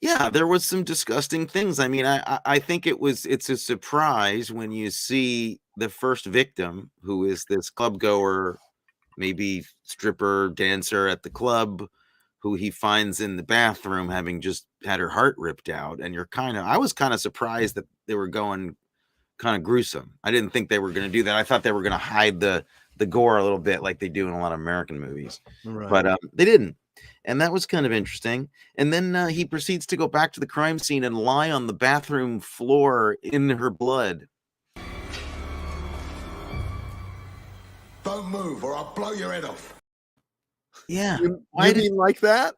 Yeah, there was some disgusting things. I mean, I think it's a surprise when you see the first victim, who is this club goer, maybe stripper, dancer at the club, who he finds in the bathroom having just had her heart ripped out. And I was kind of surprised that they were going kind of gruesome. I didn't think they were going to do that. I thought they were going to hide the gore a little bit like they do in a lot of American movies. Right. But they didn't. And that was kind of interesting. And then he proceeds to go back to the crime scene and lie on the bathroom floor in her blood. Don't move or I'll blow your head off. Yeah. You mean like that?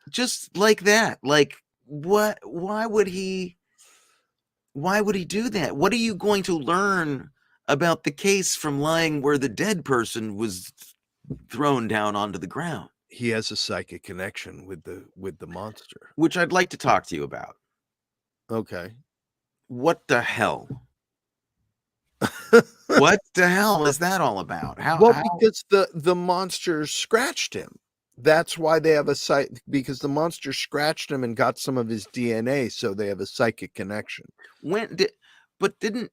Just like that. Like, what? Why would he do that? What are you going to learn about the case from lying where the dead person was thrown down onto the ground? He has a psychic connection with the monster. Which I'd like to talk to you about. Okay. What the hell? What the hell is that all about? Because the monster scratched him. That's why they have because the monster scratched him and got some of his DNA, so they have a psychic connection. Didn't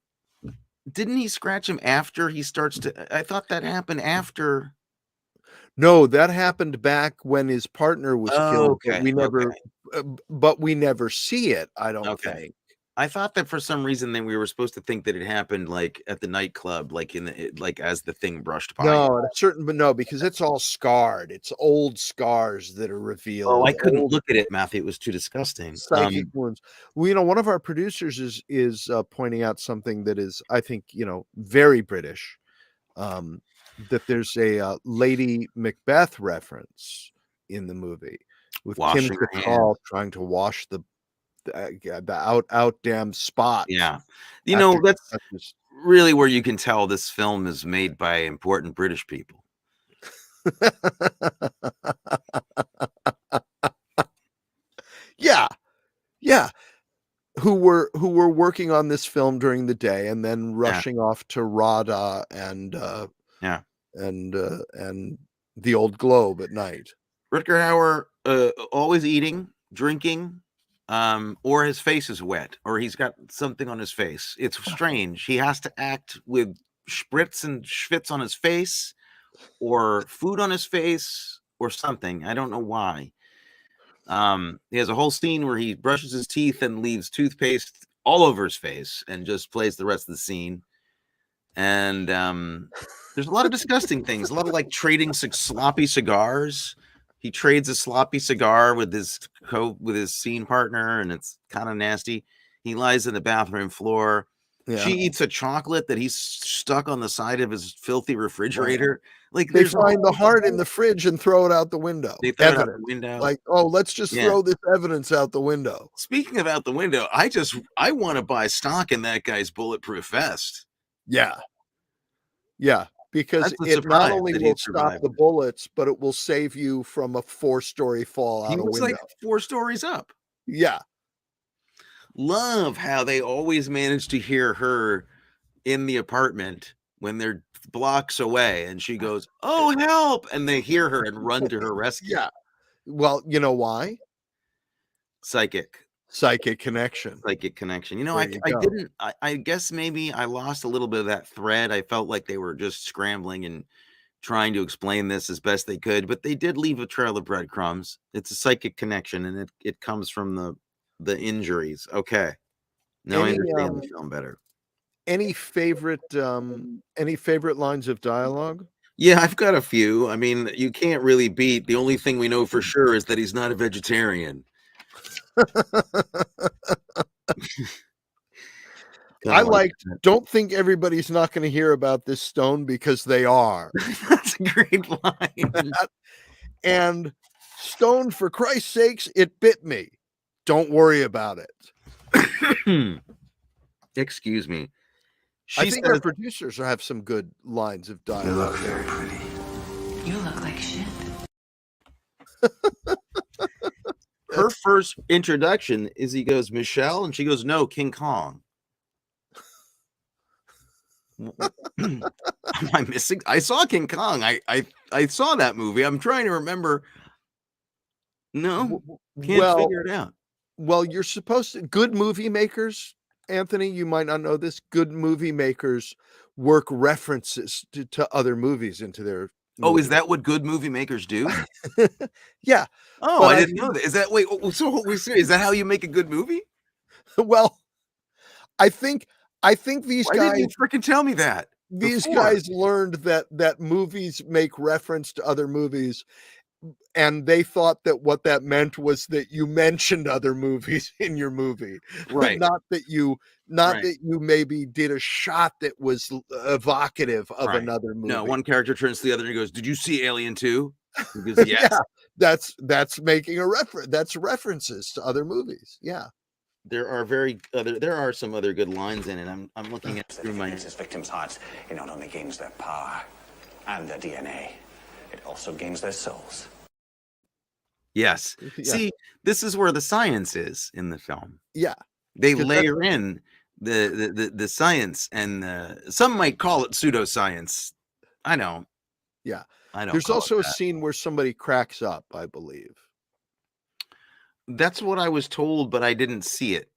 he scratch him after he starts to? I thought that happened after. No, that happened back when his partner was killed. Okay, But we never see it, I don't think. I thought that for some reason we were supposed to think that it happened like at the nightclub, like as the thing brushed by. No, because it's all scarred. It's old scars that are revealed. Oh, I couldn't look at it, Matthew. It was too disgusting. Psychic wounds. Well, one of our producers is pointing out something that is, I think, very British. That there's a Lady Macbeth reference in the movie with Washing Kim her Cattrall trying to wash the out damn spot. Yeah, that's really where you can tell this film is made by important British people. Yeah. Who were working on this film during the day and then rushing off to RADA and the Old Globe at night. Rutger Hauer always eating, drinking, or his face is wet, or he's got something on his face. It's strange. He has to act with spritz and schwitz on his face, or food on his face, or something. I don't know why. He has a whole scene where he brushes his teeth and leaves toothpaste all over his face and just plays the rest of the scene. And there's a lot of disgusting things, a lot of like trading sloppy cigars. He trades a sloppy cigar with his scene partner, and it's kind of nasty. He lies in the bathroom floor. Yeah. She eats a chocolate that he's stuck on the side of his filthy refrigerator. Like They find the heart in the fridge and throw it out the window. They throw it out the window. Like, oh, let's just throw this evidence out the window. Speaking of out the window, I want to buy stock in that guy's bulletproof vest. Yeah. Yeah. Because it not only will stop the bullets, but it will save you from a 4-story fall out a window. Like 4 stories up. Yeah. Love how they always manage to hear her in the apartment when they're blocks away, and she goes, "Oh, help!" and they hear her and run to her rescue. Yeah. Well, you know why? Psychic connection. You know, I guess maybe I lost a little bit of that thread. I felt like they were just scrambling and trying to explain this as best they could, but they did leave a trail of breadcrumbs. It's a psychic connection, and it comes from the injuries. Okay. Now I understand the film better. Any favorite lines of dialogue? Yeah, I've got a few. I mean, you can't really beat the only thing we know for sure is that he's not a vegetarian. Don't think everybody's not going to hear about this stone, because they are. That's a great line. And stone, for Christ's sakes, it bit me. Don't worry about it. Excuse me. I think our producers have some good lines of dialogue. You look very pretty. You look like shit. Her first introduction is he goes, "Michelle," and she goes, "No, King Kong." Am I missing? I saw King Kong. I saw that movie. I'm trying to remember. No, can't figure it out. Well, you're supposed to. Good movie makers, Anthony, you might not know this. Good movie makers work references to other movies into their. Oh, is that what good movie makers do? Yeah. Oh, I didn't know that. Is that is that how you make a good movie? Well, I think these Why guys didn't you freaking tell me that. These guys learned that movies make reference to other movies, and they thought that what that meant was that you mentioned other movies in your movie, right? Not that you maybe did a shot that was evocative of another movie. No, one character turns to the other and goes, "Did you see Alien 2?" He goes, "Yes." Yeah, that's making a reference. That's references to other movies. Yeah. There are some other good lines in it. I'm looking at through my victims' hearts. It not only gains their power and their DNA, it also gains their souls. Yes. Yeah. See, this is where the science is in the film. Yeah. They layer in the science, and some might call it pseudoscience. I don't. Yeah. I don't. There's also a scene where somebody cracks up, I believe. That's what I was told, but I didn't see it.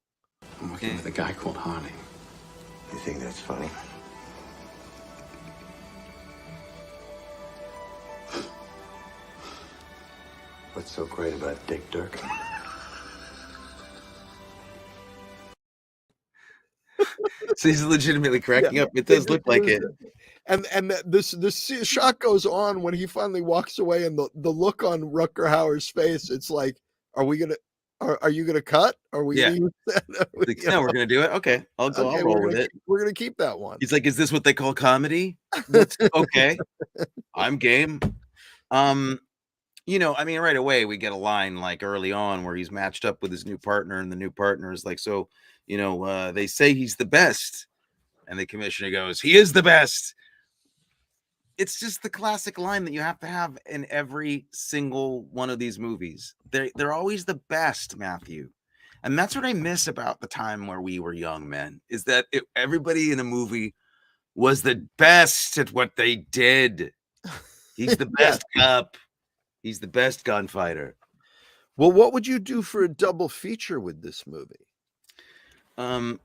I'm working with a guy called Harding. You think that's funny? What's so great about Dick Durkin? So he's legitimately cracking up. It does look like it. And this shot goes on when he finally walks away, and the look on Rutger Hauer's face, it's like, are you gonna cut? Are we gonna use that? No, we're gonna do it. Okay, I'll roll with it. We're gonna keep that one. He's like, "Is this what they call comedy?" Okay, I'm game. You know, I mean, right away we get a line like early on where he's matched up with his new partner, and the new partner is like, "So, you know, they say he's the best," and the commissioner goes, "He is the best." It's just the classic line that you have to have in every single one of these movies. They're always the best, Matthew. And that's what I miss about the time where we were young men, is that everybody in a movie was the best at what they did. He's the best cop. He's the best gunfighter. Well, what would you do for a double feature with this movie?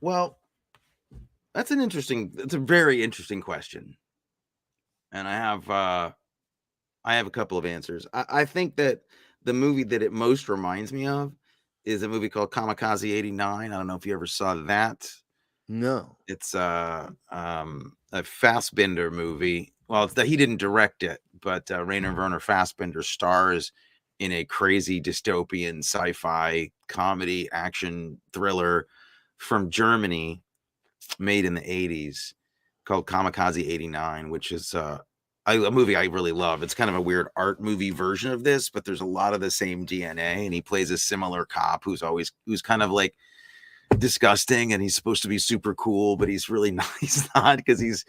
Well, that's a very interesting question. And I have a couple of answers. I think that the movie that it most reminds me of is a movie called Kamikaze '89. I don't know if you ever saw that. No. It's a Fassbinder movie. Well, it's that he didn't direct it, but Rainer Werner Fassbinder stars in a crazy dystopian sci-fi comedy action thriller from Germany made in the 80s called Kamikaze '89, which is a movie I really love. It's kind of a weird art movie version of this, but there's a lot of the same DNA, and he plays a similar cop who's kind of like disgusting, and he's supposed to be super cool, but he's really not. He's not, because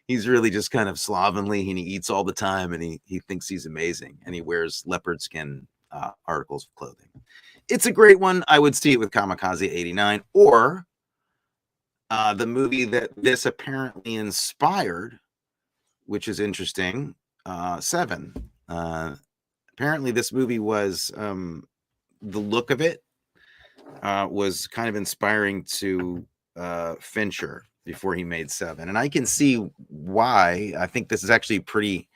he's really just kind of slovenly, and he eats all the time, and he thinks he's amazing, and he wears leopard skin articles of clothing. It's a great one. I would see it with Kamikaze '89, or the movie that this apparently inspired, which is interesting, Seven. Apparently this movie was, the look of it was kind of inspiring to Fincher before he made Seven. And I can see why. I think this is actually pretty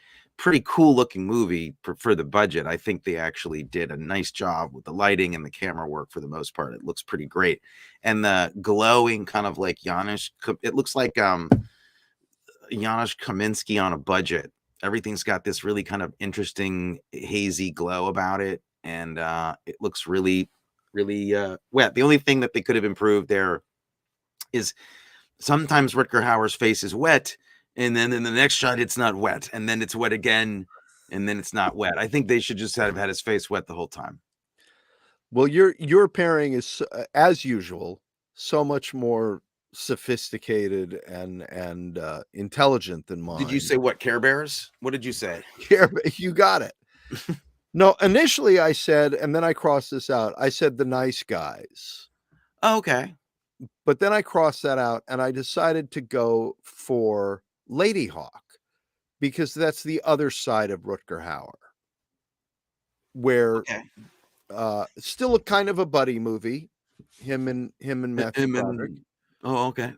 cool looking movie for the budget. I think they actually did a nice job with the lighting and the camera work for the most part. It looks pretty great. And the glowing kind of like Janusz, it looks like Janusz Kaminski on a budget. Everything's got this really kind of interesting hazy glow about it. And it looks really wet. The only thing that they could have improved there is sometimes Rutger Hauer's face is wet, and then in the next shot it's not wet, and then it's wet again, and then it's not wet. I think they should just have had his face wet the whole time. Well, your pairing is, as usual, so much more sophisticated and intelligent than mine. Did you say what, Care Bears? What did you say? You got it. No, initially I said, and then I crossed this out. I said The Nice Guys. Oh, okay. But then I crossed that out, and I decided to go for Lady Hawk, because that's the other side of Rutger Hauer, where still a kind of a buddy movie, him and Matthew Broderick. Oh, okay.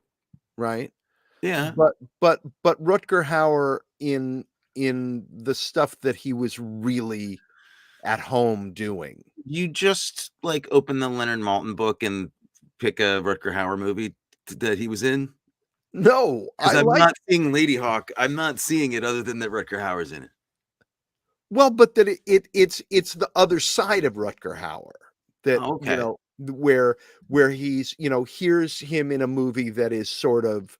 Right. Yeah. But Rutger Hauer in the stuff that he was really at home doing. You just like open the Leonard Maltin book and pick a Rutger Hauer movie that he was in. No, I'm not seeing Lady Hawk. I'm not seeing it other than that Rutger Hauer's in it. Well, but that it's the other side of Rutger Hauer that, you know, where he's, you know, here's him in a movie that is sort of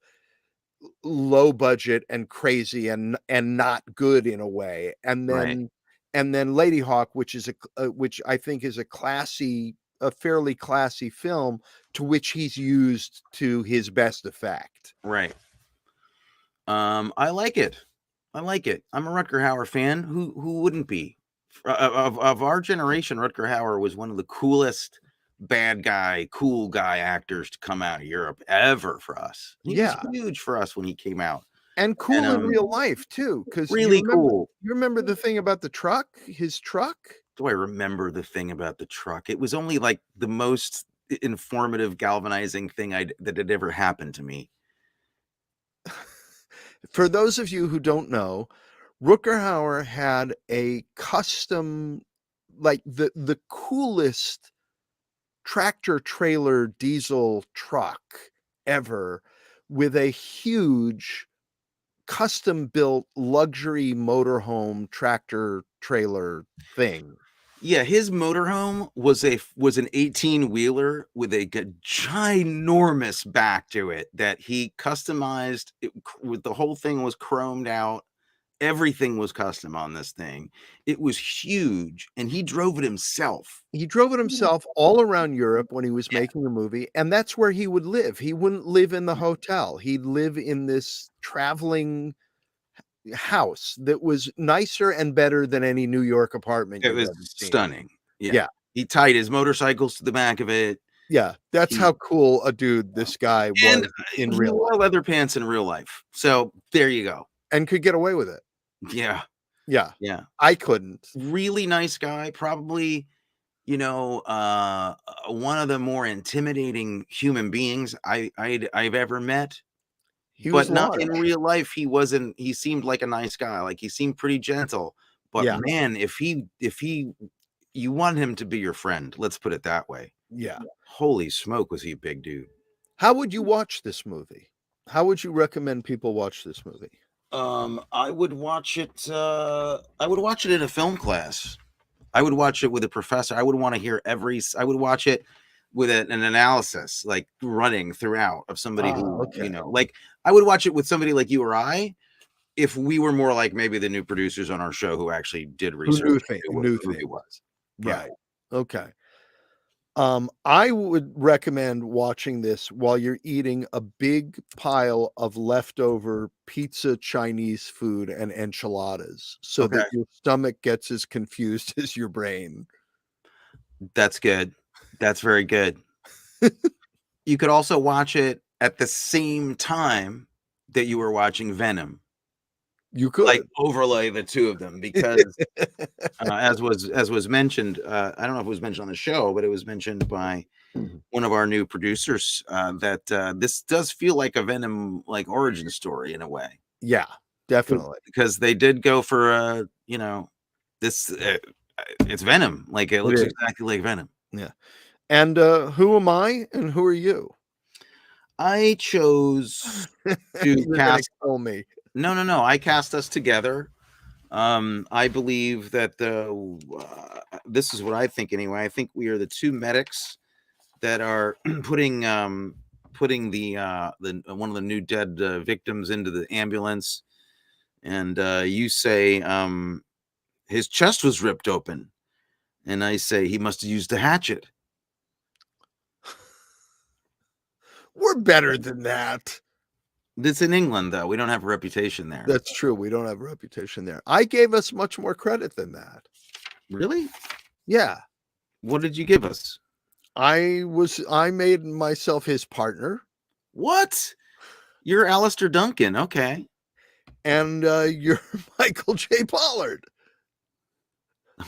low budget and crazy and not good in a way, and then Lady Hawk, which is which I think is a fairly classy film, to which he's used to his best effect. Right. I like it. I'm a Rutger Hauer fan. Who wouldn't be? Of our generation, Rutger Hauer was one of the coolest cool guy actors to come out of Europe ever for us. He was huge for us when he came out. And cool in real life too, because cool. You remember the thing about the truck? His truck? Do I remember the thing about the truck? It was only like the most informative, galvanizing thing that had ever happened to me. For those of you who don't know, Rutger Hauer had a custom, like the coolest tractor trailer diesel truck ever, with a huge custom built luxury motorhome tractor trailer thing. Yeah, his motorhome was an 18-wheeler with a ginormous back to it that he customized. With the whole thing was chromed out. Everything was custom on this thing. It was huge, and he drove it himself. He drove it himself all around Europe when he was making the movie, and that's where he would live. He wouldn't live in the hotel. He'd live in this traveling house that was nicer and better than any New York apartment. It was stunning. Yeah. He tied his motorcycles to the back of it. Yeah, that's how cool a dude this guy was in real life. Leather pants in real life. So there you go. And could get away with it. Yeah. I couldn't. Really nice guy. Probably, you know, one of the more intimidating human beings I've ever met. But not in real life. He seemed like a nice guy. Like, he seemed pretty gentle. But man, if you want him to be your friend, let's put it that way. Yeah. Holy smoke, was he a big dude. How would you watch this movie? How would you recommend people watch this movie? I would watch it. I would watch it in a film class. I would watch it with a professor. I would want to hear I would watch it with an analysis, like running throughout of somebody who, okay. like I would watch it with somebody like you or I, if we were more like maybe the new producers on our show who actually did research. Who knew what the movie was. Right. Okay. I would recommend watching this while you're eating a big pile of leftover pizza, Chinese food, and enchiladas so that your stomach gets as confused as your brain. That's good. That's very good. You could also watch it at the same time that you were watching Venom. You could like overlay the two of them because as was mentioned, I don't know if it was mentioned on the show, but it was mentioned by one of our new producers that this does feel like a Venom like origin story in a way. Yeah, definitely. Because they did go for this it's Venom. Like it looks exactly like Venom. Yeah. And who am I and who are you? I chose to cast me. No. I cast us together. I believe that this is what I think anyway. I think we are the two medics that are putting the one of the new dead victims into the ambulance, and you say his chest was ripped open, and I say he must have used a hatchet. We're better than that. It's in England, though. We don't have a reputation there. That's true. We don't have a reputation there. I gave us much more credit than that. Really? Yeah. What did you give us? I made myself his partner. What? You're Alistair Duncan. Okay. And you're Michael J. Pollard.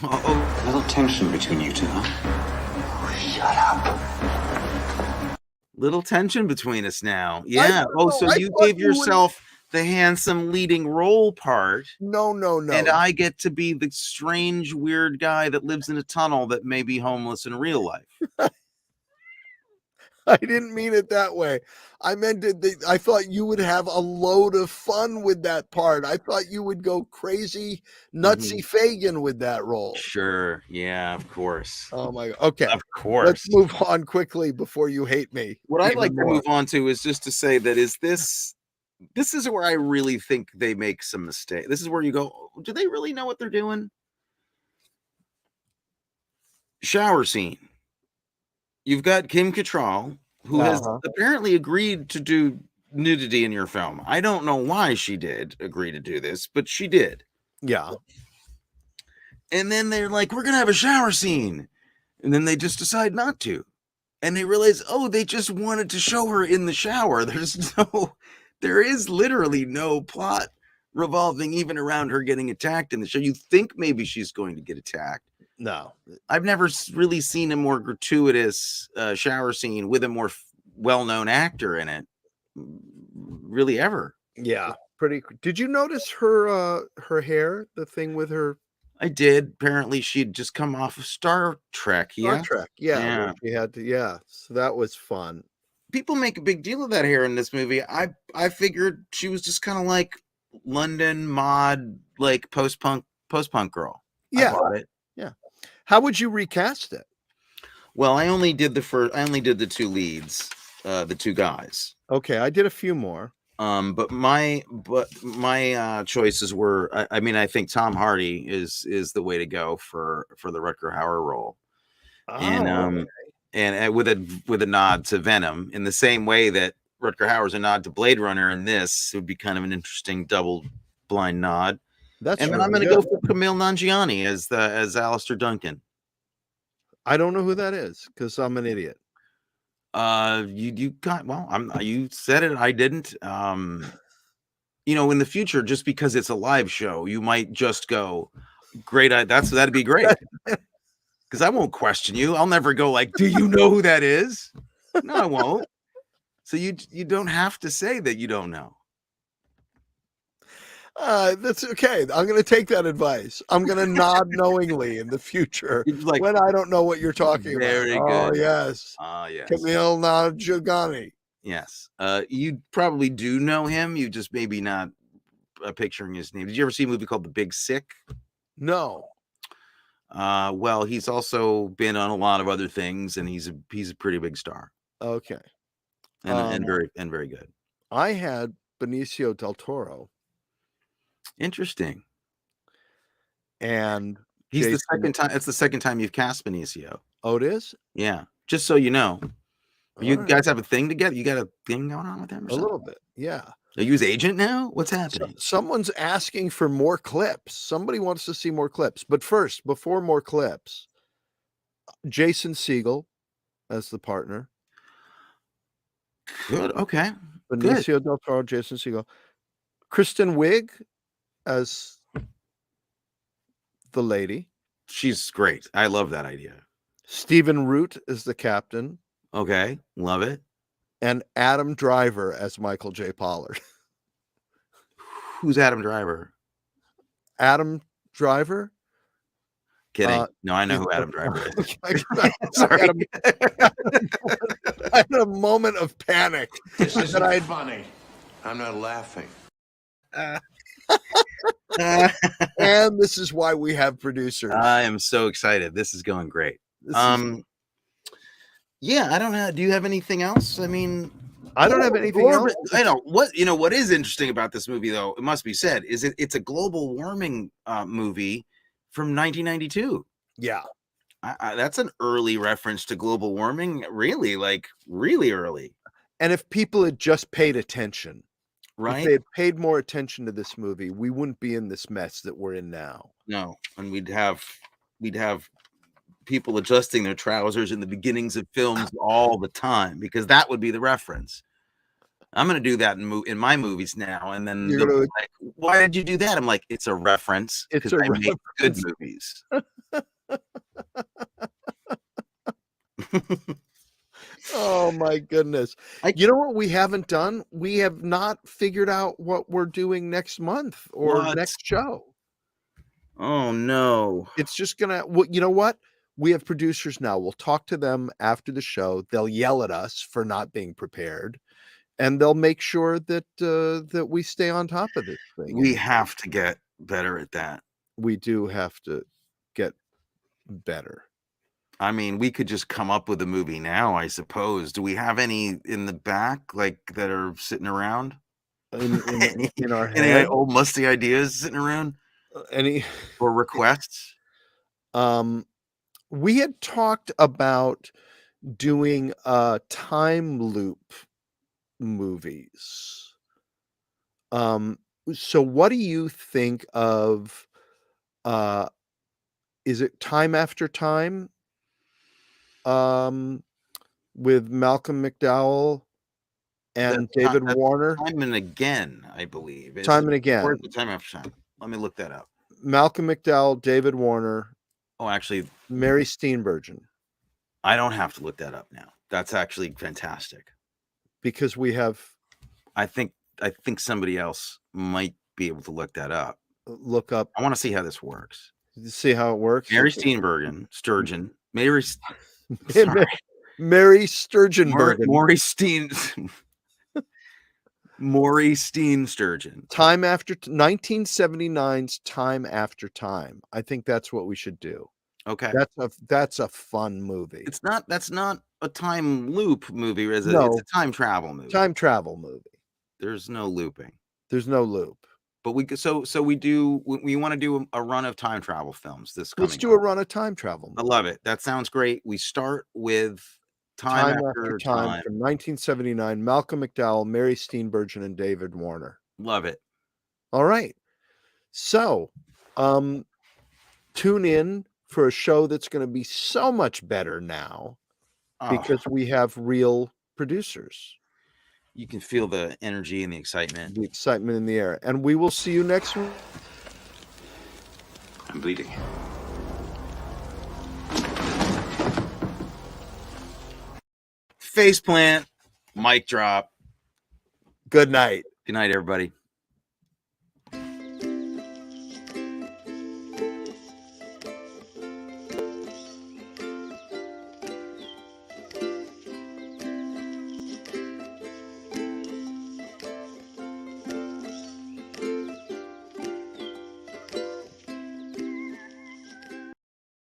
A little tension between you two, huh? Oh, shut up. Little tension between us now. Yeah. So I you gave yourself the handsome leading role part. No. And I get to be the strange, weird guy that lives in a tunnel that may be homeless in real life. I didn't mean it that way. I meant I thought you would have a load of fun with that part. I thought you would go crazy, nutsy Fagin with that role. Sure. Yeah, of course. Oh my God. Okay. Of course. Let's move on quickly before you hate me. What I'd like to move on to is just to say that this is where I really think they make some mistake. This is where you go, do they really know what they're doing? Shower scene. You've got Kim Cattrall, who has apparently agreed to do nudity in your film. I don't know why she did agree to do this, but she did. Yeah. And then they're like, we're going to have a shower scene. And then they just decide not to. And they realize, they just wanted to show her in the shower. There is literally no plot revolving even around her getting attacked in the show. You think maybe she's going to get attacked. No, I've never really seen a more gratuitous shower scene with a more well-known actor in it, really ever. Yeah, pretty. Did you notice her hair? The thing with her. I did. Apparently, she'd just come off of Star Trek. Star Trek. Yeah. She had to. Yeah. So that was fun. People make a big deal of that hair in this movie. I figured she was just kind of like London mod, like post-punk girl. Yeah. I bought it. Yeah. How would you recast it? Well, I only did the two leads, the two guys. Okay, I did a few more. But my choices were, I think Tom Hardy is the way to go for the Rutger Hauer role. And with a nod to Venom in the same way that Rutger Hauer's a nod to Blade Runner, and this would be kind of an interesting double blind nod. Then I'm going to go for Kumail Nanjiani as Alistair Duncan. I don't know who that is because I'm an idiot. You said it. I didn't. In the future, just because it's a live show, you might just go, "Great, that'd be great." Because I won't question you. I'll never go like, "Do you know who that is?" No, I won't. So you don't have to say that you don't know. That's okay. I'm going to take that advice. I'm going to nod knowingly in the future You're like, when I don't know what you're talking very about. good. Oh, yes. Yes. Camille Nanjiani. Yes. You probably do know him. You just maybe not picturing his name. Did you ever see a movie called The Big Sick? No. Well, he's also been on a lot of other things, and he's a pretty big star. Okay. And very good. I had Benicio del Toro. Interesting. And he's Jason, the second time. It's the second time you've cast Benicio. Oh, it is? Yeah. Just so you know. You right. guys have a thing together? You got a thing going on with him or something? A little bit, yeah. Are you his agent now? What's happening? Someone's asking for more clips. Somebody wants to see more clips. But first, before more clips, Jason Segel as the partner. Good. Okay. Benicio del Toro, Jason Segel. Kristen Wiig as the lady. She's great. I love that idea. Stephen Root as the captain. Okay. Love it. And Adam Driver as Michael J. Pollard. Who's Adam Driver? Adam Driver? Kidding. No, I know who Adam Driver is. Sorry. I had a moment of panic. This isn't funny. I'm not laughing. And this is why we have producers. I am so excited. This is going great. Yeah, I don't know. Do you have anything else? I mean, I don't have anything else. I know what is interesting about this movie, though, it must be said, is it's a global warming movie from 1992. Yeah. That's an early reference to global warming, really, like really early. And if people had just paid attention, right? If they had paid more attention to this movie, we wouldn't be in this mess that we're in now. No, and we'd have people adjusting their trousers in the beginnings of films all the time, because that would be the reference. I'm going to do that in my movies now, and then they'll be like, why did you do that? I'm like, it's a reference because I made good movies. Oh my goodness. You know what we haven't done? We have not figured out what we're doing next month or next show. Oh no. It's just gonna, well, you know what? We have producers now. We'll talk to them after the show. They'll yell at us for not being prepared, and they'll make sure that that we stay on top of this thing. We have to get better at that. We do have to get better. I mean, we could just come up with a movie now, I suppose. Do we have any in the back, like, that are sitting around? In our head? Any old musty ideas sitting around? Any or requests? We had talked about doing time loop movies. So what do you think of is it Time After Time? With Malcolm McDowell and David Warner. Time and Again, I believe. Time and Again. Or Time After Time. Let me look that up. Malcolm McDowell, David Warner. Oh, actually, Mary Steenburgen. I don't have to look that up now. That's actually fantastic. Because we have. I think somebody else might be able to look that up. Look up. I want to see how this works. See how it works. Mary Steenburgen, Sturgeon, Mary Sturgeonbergen. Maury Steen Sturgeon. Time After 1979's Time After Time. I think that's what we should do. Okay. That's a fun movie. That's not a time loop movie, is it? No. It's a time travel movie. Time travel movie. There's no looping. There's no loop. But we want to do a run of time travel films Let's do a run of time travel movies. I love it. That sounds great. We start with Time After Time from 1979. Malcolm McDowell, Mary Steenburgen, and David Warner. Love it. All right. So, tune in for a show that's going to be so much better now because we have real producers. You can feel the energy and the excitement. The excitement in the air. And we will see you next week. I'm bleeding. Faceplant, mic drop. Good night. Good night, everybody.